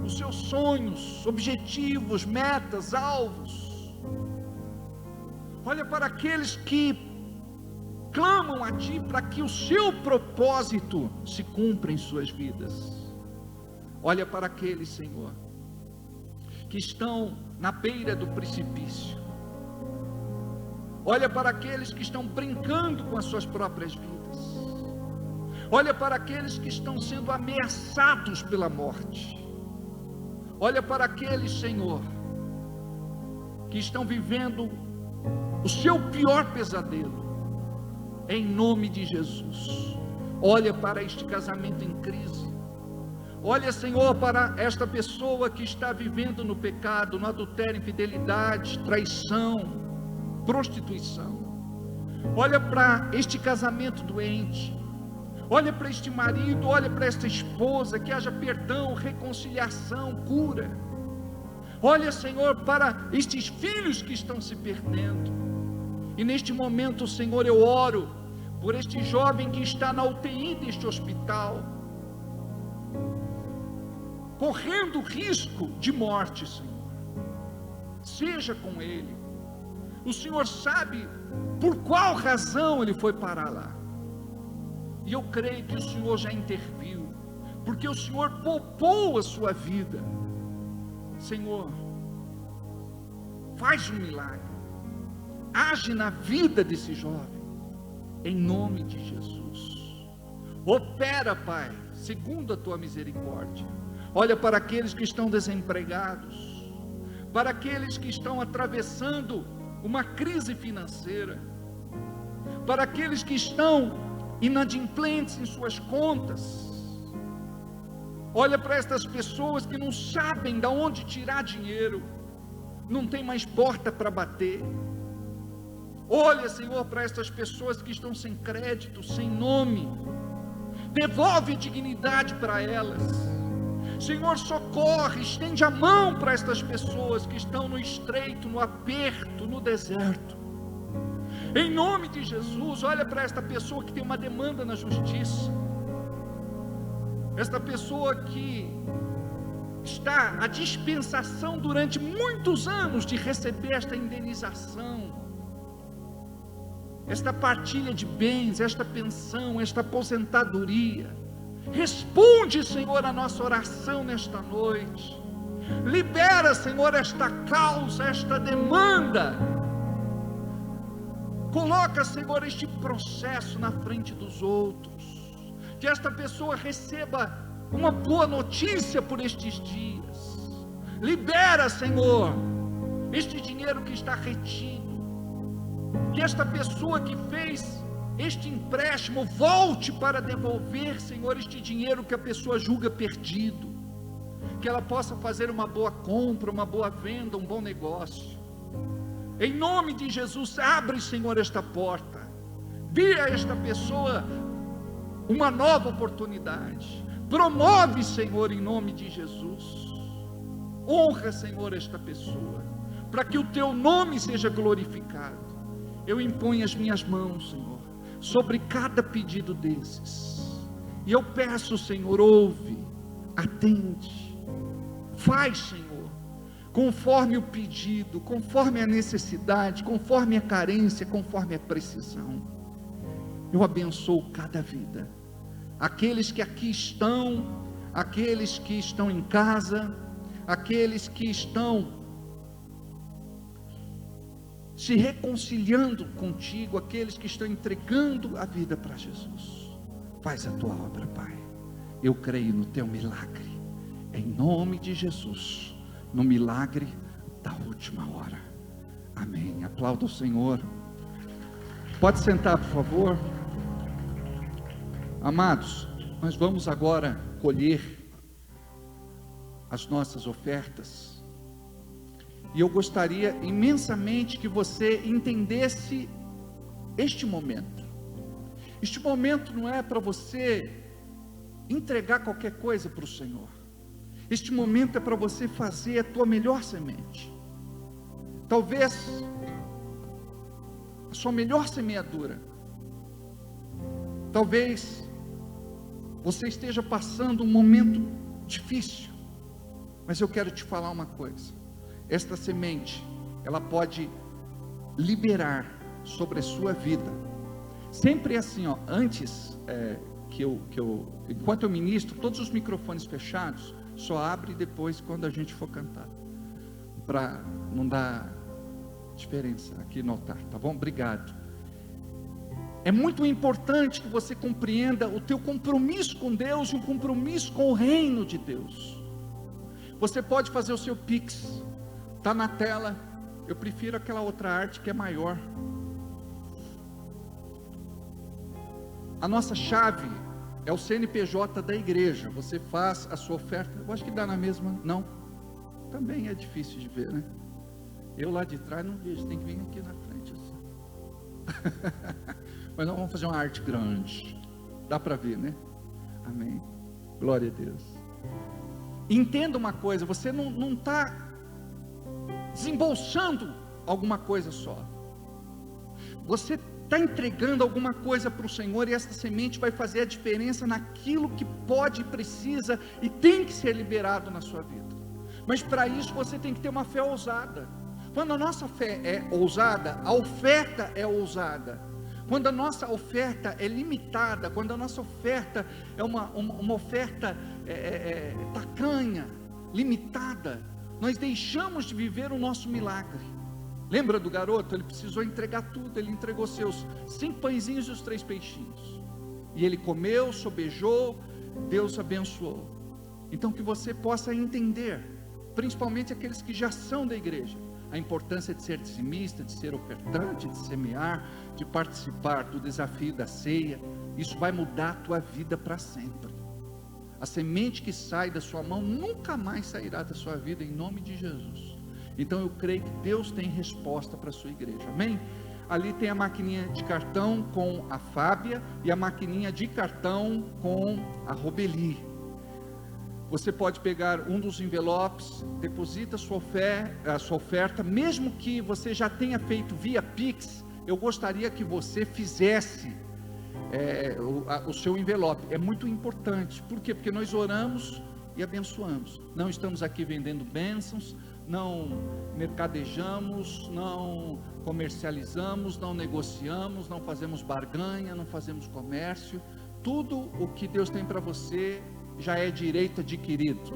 os seus sonhos, objetivos, metas, alvos. Olha para aqueles que clamam a Ti para que o seu propósito se cumpra em suas vidas. Olha para aqueles, Senhor, que estão na beira do precipício. Olha para aqueles que estão brincando com as suas próprias vidas. Olha para aqueles que estão sendo ameaçados pela morte. Olha para aqueles, Senhor, que estão vivendo o seu pior pesadelo. Em nome de Jesus. Olha para este casamento em crise. Olha, Senhor, para esta pessoa que está vivendo no pecado, no adultério, infidelidade, traição, prostituição. Olha para este casamento doente. Olha para este marido, olha para esta esposa, que haja perdão, reconciliação, cura. Olha, Senhor, para estes filhos que estão se perdendo. E neste momento, Senhor, eu oro por este jovem que está na UTI deste hospital, correndo risco de morte, Senhor. Seja com ele. O Senhor sabe por qual razão ele foi parar lá. E eu creio que o Senhor já interviu, porque o Senhor poupou a sua vida. Senhor, faz um milagre, age na vida desse jovem, em nome de Jesus. Opera, Pai, segundo a tua misericórdia. Olha para aqueles que estão desempregados, para aqueles que estão atravessando uma crise financeira, para aqueles que estão inadimplentes em suas contas. Olha para estas pessoas que não sabem de onde tirar dinheiro, não tem mais porta para bater. Olha, Senhor, para estas pessoas que estão sem crédito, sem nome, devolve dignidade para elas. Senhor, socorre, estende a mão para estas pessoas que estão no estreito, no aperto, no deserto. Em nome de Jesus, olha para esta pessoa que tem uma demanda na justiça, esta pessoa que está à dispensação durante muitos anos de receber esta indenização, esta partilha de bens, esta pensão, esta aposentadoria. Responde, Senhor, a nossa oração nesta noite. Libera, Senhor, esta causa, esta demanda. Coloca, Senhor, este processo na frente dos outros. Que esta pessoa receba uma boa notícia por estes dias. Libera, Senhor, este dinheiro que está retido. Que esta pessoa que fez este empréstimo volte para devolver, Senhor, este dinheiro que a pessoa julga perdido. Que ela possa fazer uma boa compra, uma boa venda, um bom negócio. Em nome de Jesus, abre, Senhor, esta porta. Dê a esta pessoa uma nova oportunidade. Promove, Senhor, em nome de Jesus. Honra, Senhor, esta pessoa, para que o teu nome seja glorificado. Eu imponho as minhas mãos, Senhor, sobre cada pedido desses, e eu peço, Senhor, ouve, atende, faz, Senhor, conforme o pedido, conforme a necessidade, conforme a carência, conforme a precisão. Eu abençoo cada vida, aqueles que aqui estão, aqueles que estão em casa, aqueles que estão se reconciliando contigo, aqueles que estão entregando a vida para Jesus. Faz a tua obra, Pai. Eu creio no teu milagre, em nome de Jesus, no milagre da última hora. Amém. Aplauda o Senhor. Pode sentar, por favor. Amados, nós vamos agora colher as nossas ofertas. E eu gostaria imensamente que você entendesse este momento. Este momento não é para você entregar qualquer coisa para o Senhor. Este momento é para você fazer a tua melhor semente. Talvez a sua melhor semeadura. Talvez você esteja passando um momento difícil. Mas eu quero te falar uma coisa. Esta semente, ela pode liberar sobre a sua vida. Sempre assim, ó, antes enquanto eu ministro, todos os microfones fechados, só abre depois quando a gente for cantar, para não dar diferença aqui no altar, tá bom? Obrigado. É muito importante que você compreenda o teu compromisso com Deus e um compromisso com o reino de Deus. Você pode fazer o seu Pix, está na tela. Eu prefiro aquela outra arte que é maior. A nossa chave é o CNPJ da igreja. Você faz a sua oferta. Eu acho que dá na mesma. Não, também é difícil de ver, né? Eu lá de trás não vejo, tem que vir aqui na frente assim. Mas nós vamos fazer uma arte grande. Dá para ver, né? Amém. Glória a Deus. Entenda uma coisa, você não está desembolsando alguma coisa só. Você está entregando alguma coisa para o Senhor, e essa semente vai fazer a diferença naquilo que pode, precisa e tem que ser liberado na sua vida. Mas para isso você tem que ter uma fé ousada. Quando a nossa fé é ousada, a oferta é ousada. Quando a nossa oferta é limitada, quando a nossa oferta é uma oferta tacanha, limitada, nós deixamos de viver o nosso milagre. Lembra do garoto? Ele precisou entregar tudo. Ele entregou seus 5 pãezinhos e os 3 peixinhos, e ele comeu, sobejou, Deus abençoou. Então que você possa entender, principalmente aqueles que já são da igreja, a importância de ser dizimista, de ser ofertante, de semear, de participar do desafio da ceia. Isso vai mudar a tua vida para sempre. A semente que sai da sua mão nunca mais sairá da sua vida, em nome de Jesus. Então eu creio que Deus tem resposta para a sua igreja, amém? Ali tem a maquininha de cartão com a Fábia e a maquininha de cartão com a Robeli. Você pode pegar um dos envelopes, deposita a sua oferta, mesmo que você já tenha feito via Pix. Eu gostaria que você fizesse o seu envelope. É muito importante. Por quê? Porque nós oramos e abençoamos. Não estamos aqui vendendo bênçãos, não mercadejamos, não comercializamos, não negociamos, não fazemos barganha, não fazemos comércio. Tudo o que Deus tem para você já é direito adquirido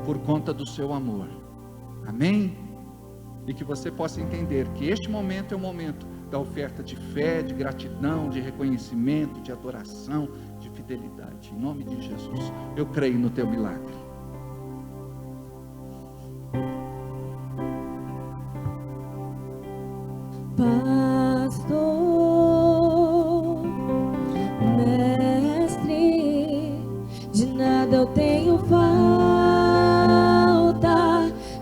por conta do seu amor, amém? E que você possa entender que este momento é o momento da oferta de fé, de gratidão, de reconhecimento, de adoração, de fidelidade. Em nome de Jesus, eu creio no teu milagre. Pastor, mestre, de nada eu tenho falta,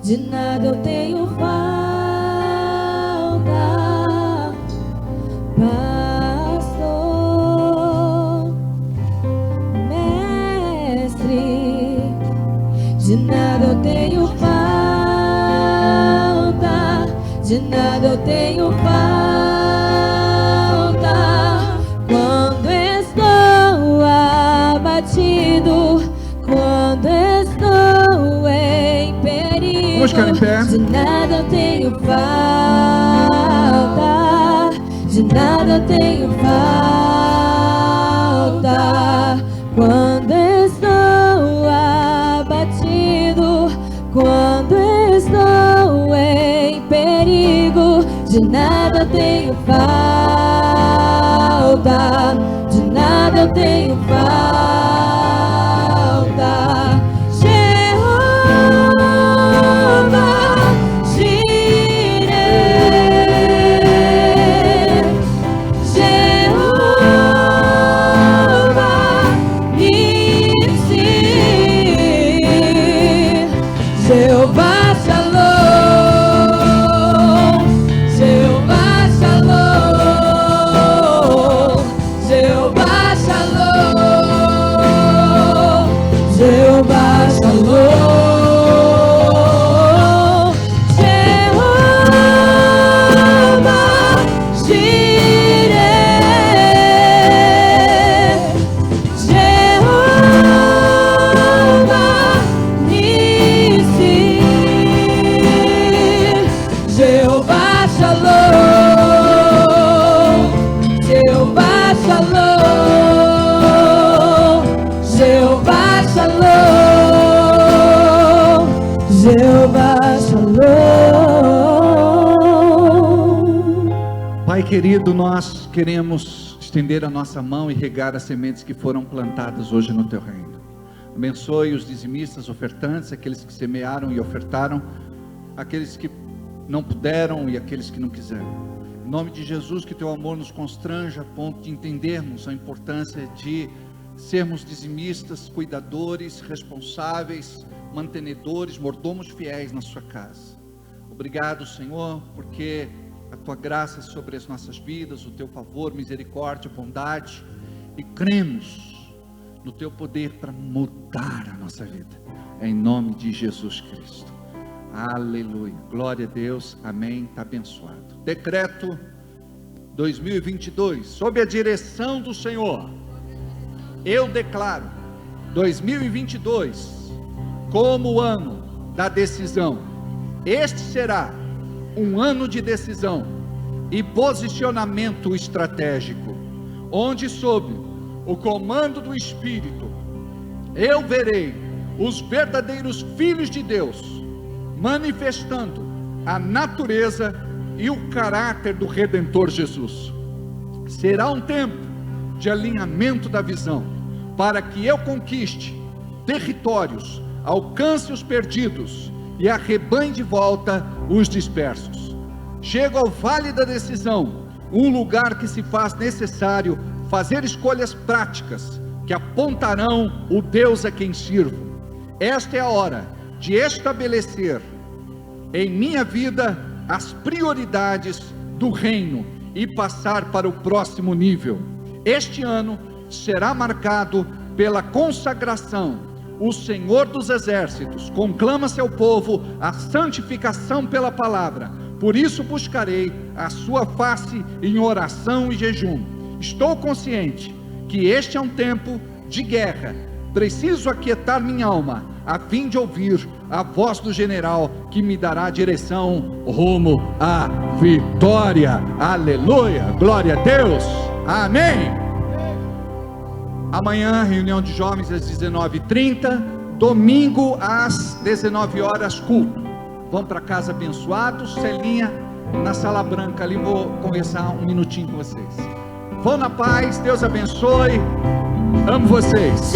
de nada eu tenho falta. Pastor, mestre, de nada eu tenho falta, de nada eu tenho falta. Quando estou abatido, quando estou em perigo, vamos ficar em pé. De nada eu tenho falta, de nada eu tenho falta. Quando estou abatido, quando estou em perigo, de nada eu tenho falta, de nada eu tenho falta. Pai querido, nós queremos estender a nossa mão e regar as sementes que foram plantadas hoje no teu reino. Abençoe os dizimistas, ofertantes, aqueles que semearam e ofertaram, aqueles que não puderam e aqueles que não quiseram. Em nome de Jesus, que teu amor nos constranja a ponto de entendermos a importância de sermos dizimistas, cuidadores, responsáveis, mantenedores, mordomos fiéis na sua casa. Obrigado, Senhor, porque a tua graça sobre as nossas vidas, o teu favor, misericórdia, bondade, e cremos no teu poder para mudar a nossa vida, em nome de Jesus Cristo. Aleluia. Glória a Deus. Amém. Está abençoado. Decreto 2022, sob a direção do Senhor, eu declaro 2022 como o ano da decisão. Este será um ano de decisão e posicionamento estratégico, onde sob o comando do Espírito, eu verei os verdadeiros filhos de Deus, manifestando a natureza e o caráter do Redentor Jesus. Será um tempo de alinhamento da visão, para que eu conquiste territórios, alcance os perdidos e arrebanhe de volta os dispersos. Chego ao vale da decisão, um lugar que se faz necessário fazer escolhas práticas que apontarão o Deus a quem sirvo. Esta é a hora de estabelecer em minha vida as prioridades do reino e passar para o próximo nível. Este ano será marcado pela consagração. O Senhor dos Exércitos conclama seu povo a santificação pela palavra. Por isso buscarei a sua face em oração e jejum. Estou consciente que este é um tempo de guerra. Preciso aquietar minha alma, a fim de ouvir a voz do general que me dará direção rumo à vitória. Aleluia, glória a Deus, amém. Amanhã, reunião de jovens às 19h30, domingo às 19 horas, culto. Vão para casa abençoados. Celinha na sala branca ali, vou conversar um minutinho com vocês. Vão na paz, Deus abençoe, amo vocês.